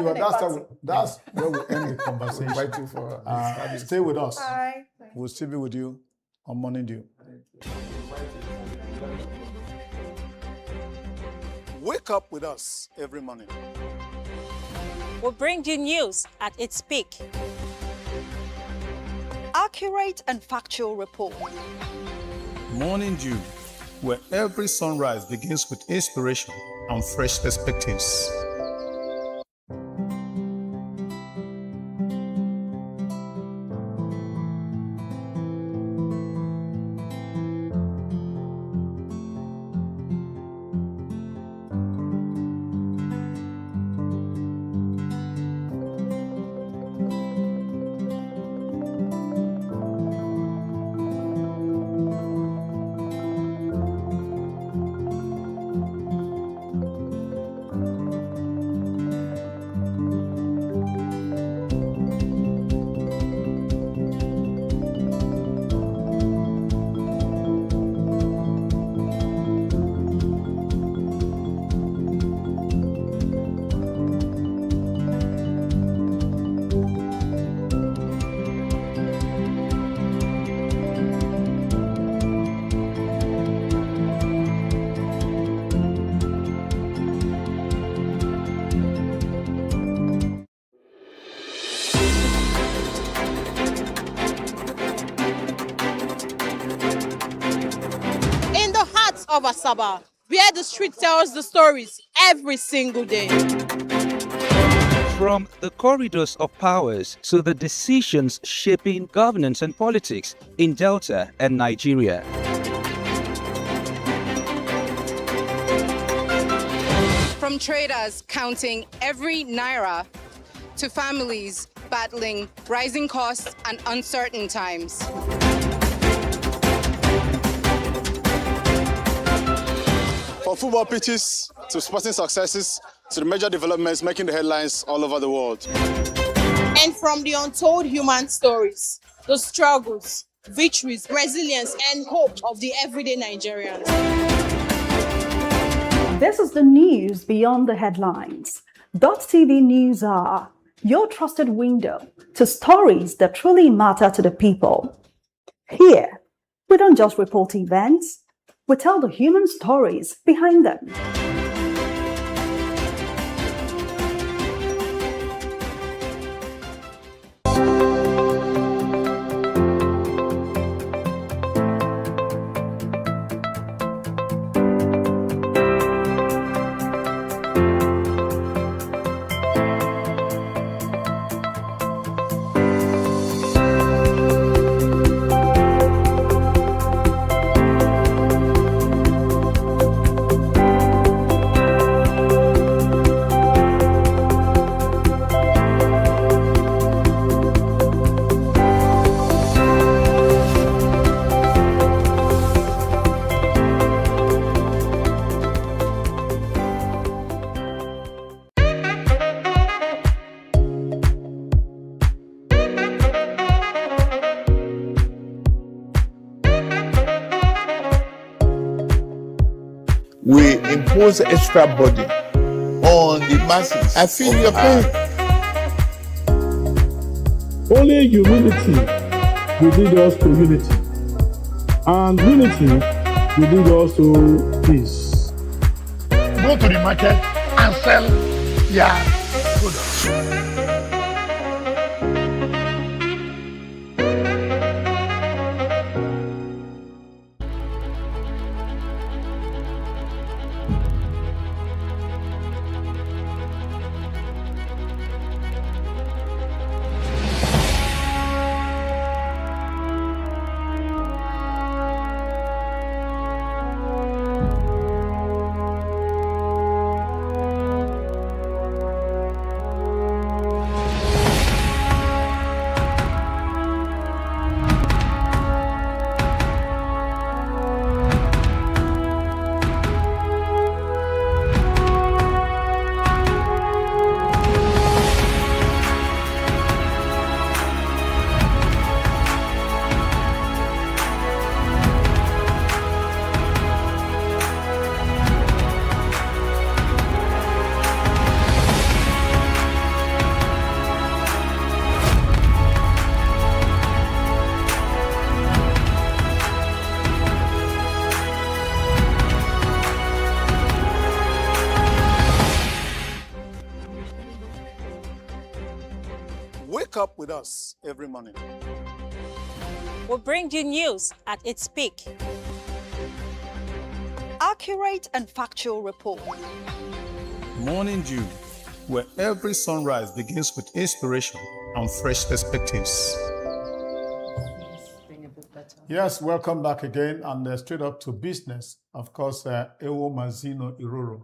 that's where we end the conversation. Stay with us. Bye. We'll still be with you on Morning Dew. Wake up with us every morning. We'll bring you news at its peak. Accurate and factual report. Morning Dew, where every sunrise begins with inspiration and fresh perspectives. Of Asaba, where the street tells the stories every single day. From the corridors of powers to the decisions shaping governance and politics in Delta and Nigeria. From traders counting every naira to families battling rising costs and uncertain times. From football pitches to sporting successes to the major developments making the headlines all over the world. And from the untold human stories, the struggles, victories, resilience, and hope of the everyday Nigerians. This is the news beyond the headlines. Dott TV News are your trusted window to stories that truly matter to the people. Here, we don't just report events, we tell the human stories behind them. impose extra burden on the masses. I feel your pain. Only humility will lead us to unity, and unity will lead us to peace. Go to the market and sell your products. Wake up with us every morning. We'll bring you news at its peak. Accurate and factual report. Morning Dew, where every sunrise begins with inspiration and fresh perspectives. Yes, welcome back again, and straight up to business. Of course, Ewo Mazino Iroro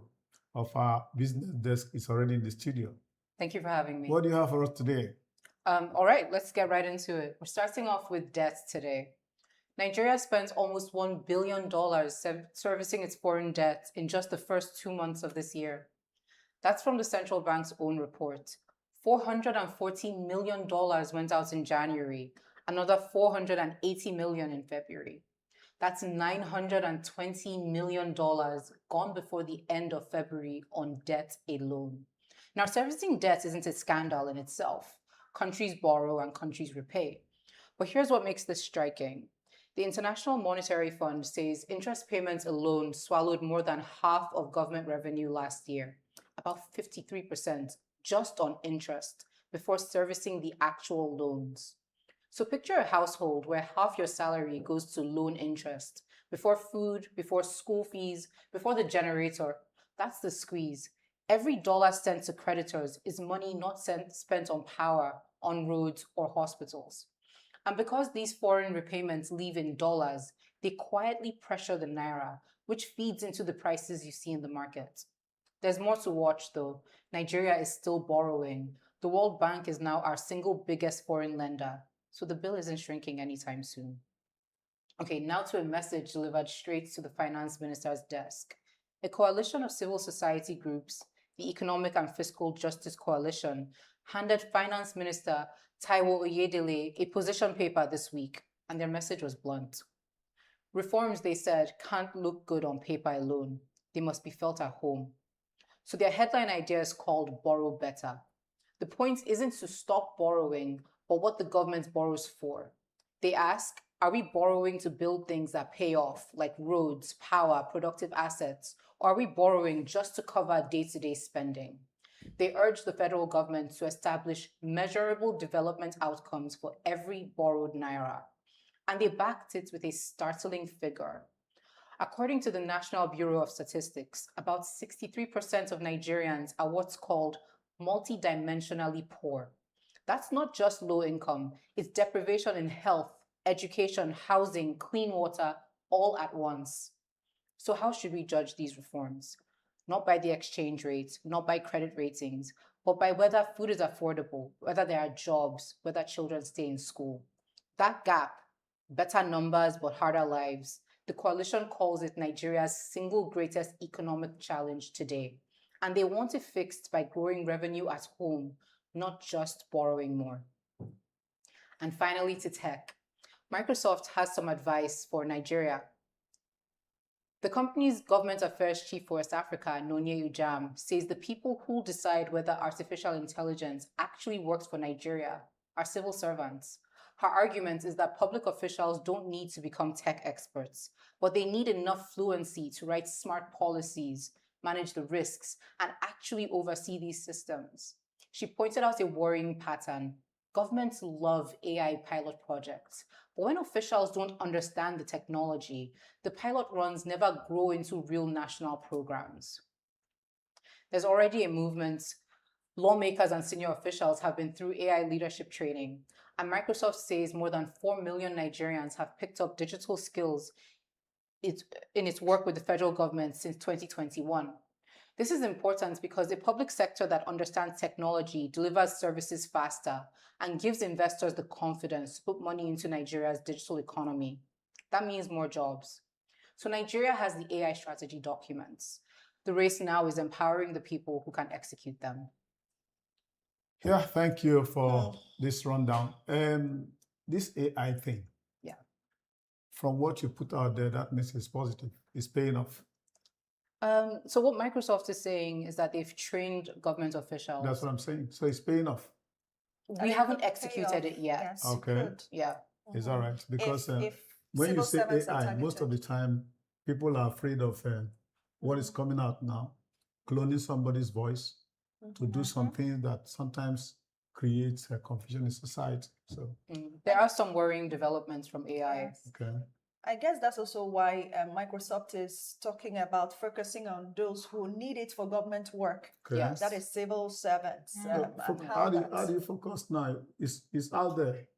of our business desk is already in the studio. Thank you for having me. What do you have for us today? All right, let's get right into it. We're starting off with debt today. Nigeria spent almost $1 billion servicing its foreign debt in just the first 2 months of this year. That's from the central bank's own report. $440 million went out in January, another $480 million in February. That's $920 million gone before the end of February on debt alone. Now, servicing debt isn't a scandal in itself. Countries borrow and countries repay. But here's what makes this striking. The International Monetary Fund says interest payments alone swallowed more than half of government revenue last year, about 53%, just on interest, before servicing the actual loans. So picture a household where half your salary goes to loan interest, before food, before school fees, before the generator. That's the squeeze. Every dollar sent to creditors is money not spent on power, on roads, or hospitals. And because these foreign repayments leave in dollars, they quietly pressure the naira, which feeds into the prices you see in the market. There's more to watch though. Nigeria is still borrowing. The World Bank is now our single biggest foreign lender, so the bill isn't shrinking anytime soon. Okay, now to a message delivered straight to the finance minister's desk. A coalition of civil society groups, the Economic and Fiscal Justice Coalition, handed Finance Minister Taiwo Oyedele a position paper this week, and their message was blunt. Reforms, they said, can't look good on paper alone. They must be felt at home. So their headline idea is called Borrow Better. The point isn't to stop borrowing, but what the government borrows for. They ask, are we borrowing to build things that pay off, like roads, power, productive assets, or are we borrowing just to cover day-to-day spending? They urge the federal government to establish measurable development outcomes for every borrowed naira. And they backed it with a startling figure. According to the National Bureau of Statistics, about 63% of Nigerians are what's called multidimensionally poor. That's not just low income, it's deprivation in health, education, housing, clean water, all at once. So how should we judge these reforms? Not by the exchange rate, not by credit ratings, but by whether food is affordable, whether there are jobs, whether children stay in school. That gap, better numbers but harder lives, the coalition calls it Nigeria's single greatest economic challenge today. And they want it fixed by growing revenue at home, not just borrowing more. And finally, to tech. Microsoft has some advice for Nigeria. The company's government affairs chief for West Africa, Nonye Ujam, says the people who decide whether artificial intelligence actually works for Nigeria are civil servants. Her argument is that public officials don't need to become tech experts, but they need enough fluency to write smart policies, manage the risks, and actually oversee these systems. She pointed out a worrying pattern. Governments love AI pilot projects, but when officials don't understand the technology, the pilot runs never grow into real national programs. There's already a movement. Lawmakers and senior officials have been through AI leadership training, and Microsoft says more than 4 million Nigerians have picked up digital skills in its work with the federal government since 2021. This is important because the public sector that understands technology delivers services faster and gives investors the confidence to put money into Nigeria's digital economy. That means more jobs. So Nigeria has the AI strategy documents. The race now is empowering the people who can execute them. Yeah, thank you for this rundown. This AI thing, from what you put out there, that means it's positive. It's paying off. So what Microsoft is saying is that they've trained government officials. That's what I'm saying. So it's paying off. We haven't executed it yet. Yes, Okay. Yeah. It's all right. Because if when you civil say servants are AI, most of the time, people are afraid of what is coming out now, cloning somebody's voice to do something that sometimes creates confusion in society. So there are some worrying developments from AI. Okay. I guess that's also why Microsoft is talking about focusing on those who need it for government work. Okay. Yes. That is civil servants. How do you focus now? It's out there.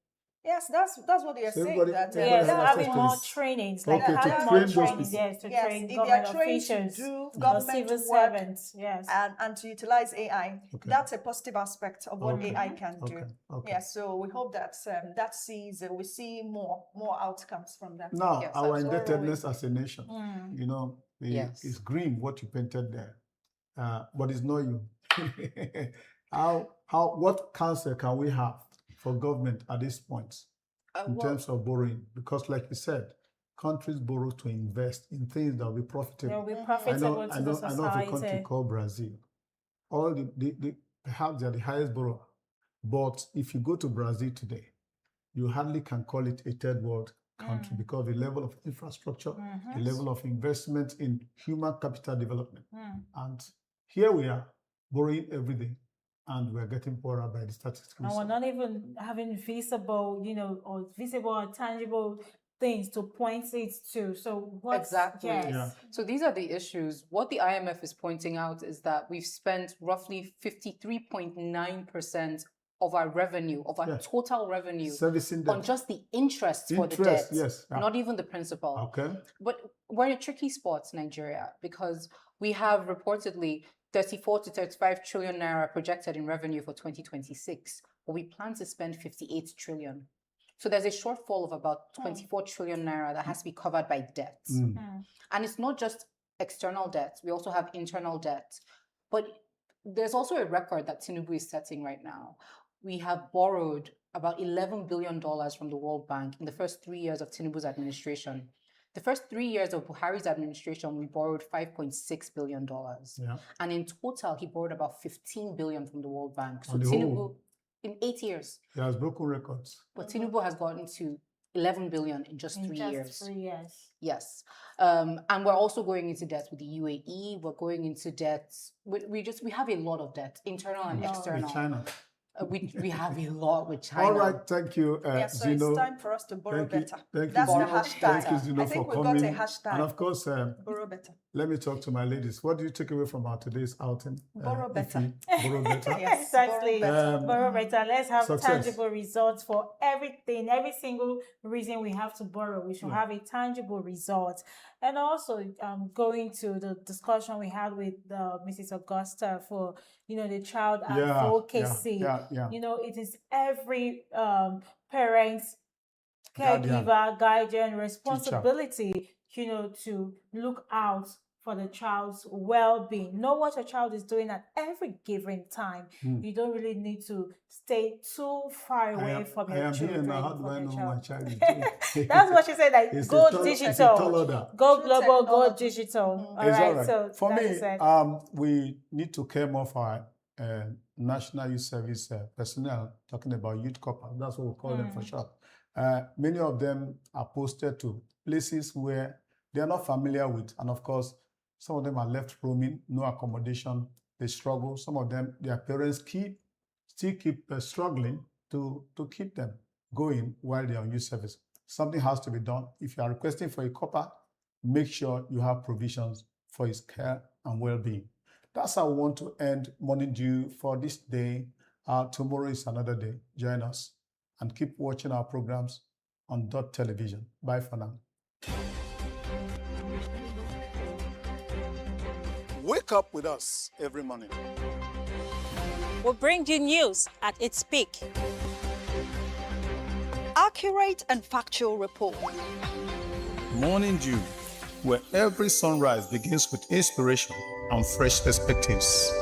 Yes, that's what they are saying. Everybody- That everybody has access having to more it. trainings, Okay, like to having train more those trainings, people. yes, to Yes, train if they government are trained officials, to do or government civil work servants, yes. and to utilize AI, Okay. that's a positive aspect of what Okay. AI can do. Okay. Okay. Yeah, so we hope that we see more outcomes from that. Now, Yes, our absolutely. indebtedness as a nation, you know, Yes. it's green what you painted there, but it's not you. What counsel can we have for government at this point in terms of borrowing? Because, like you said, countries borrow to invest in things that will be profitable. They'll be profitable to the I know of a country society. called Brazil. All perhaps they're the highest borrower, but if you go to Brazil today, you hardly can call it a third world country because the level of infrastructure, the level of investment in human capital development. And here we are borrowing every day, and we're getting poorer by the statistics. And we're not even having visible, or visible or tangible things to point it to. So what Exactly. Yes. Yeah. So these are the issues. What the IMF is pointing out is that we've spent roughly 53.9% of our revenue, of our total revenue, Servicing debt. on just the interest for the debt, yes. not even the principal. Okay. But we're in a tricky spot, Nigeria, because we have reportedly 34 to 35 trillion naira projected in revenue for 2026, but we plan to spend 58 trillion. So there's a shortfall of about 24 trillion naira that has to be covered by debt. And it's not just external debt, we also have internal debt. But there's also a record that Tinubu is setting right now. We have borrowed about $11 billion from the World Bank in the first 3 years of Tinubu's administration. The first 3 years of Buhari's administration, we borrowed $5.6 billion. Yeah. And in total, he borrowed about 15 billion from the World Bank. So On the Tinubu, whole. in 8 years. He has broken records. But Tinubu has gotten to 11 billion in just 3 years. 3 years. Yes. And we're also going into debt with the UAE. We're going into debt. We have a lot of debt, internal and external. With China. We have a lot with China. All right, thank you, So Zino. it's time for us to borrow better. Thank That's you, the Zino. hashtag. Thank you, Zino, I think for we got coming. a hashtag. And of course, Borrow better. let me talk to my ladies. What do you take away from our today's outing? Borrow better. Borrow better. Yes, Exactly. borrow Borrow better. Let's have Success. tangible results for everything. Every single reason we have to borrow, we should have a tangible result. And also, going to the discussion we had with Mrs. Augusta for, the child advocacy. Yeah. It is every parent's caregiver, guardian responsibility, to look out for the child's well-being. Know what your child is doing at every given time. You don't really need to stay too far away from your children. Here now. How do I know your my child. child is doing? That's what she said. Like, It's go a tall digital, order. go global, go digital. It's all All right. right. So For that me, is it. we need to care more for our National Youth Service personnel, talking about youth corps. That's what we call them for short. Many of them are posted to places where they are not familiar with. And of course, some of them are left roaming, no accommodation. They struggle. Some of them, their parents still keep struggling to keep them going while they are on youth service. Something has to be done. If you are requesting for a copper, make sure you have provisions for his care and well-being. That's how we want to end Morning Dew for this day. Tomorrow is another day. Join us and keep watching our programs on Dott Television. Bye for now. Wake up with us every morning. We'll bring you news at its peak. Accurate and factual report. Morning Dew, where every sunrise begins with inspiration and fresh perspectives.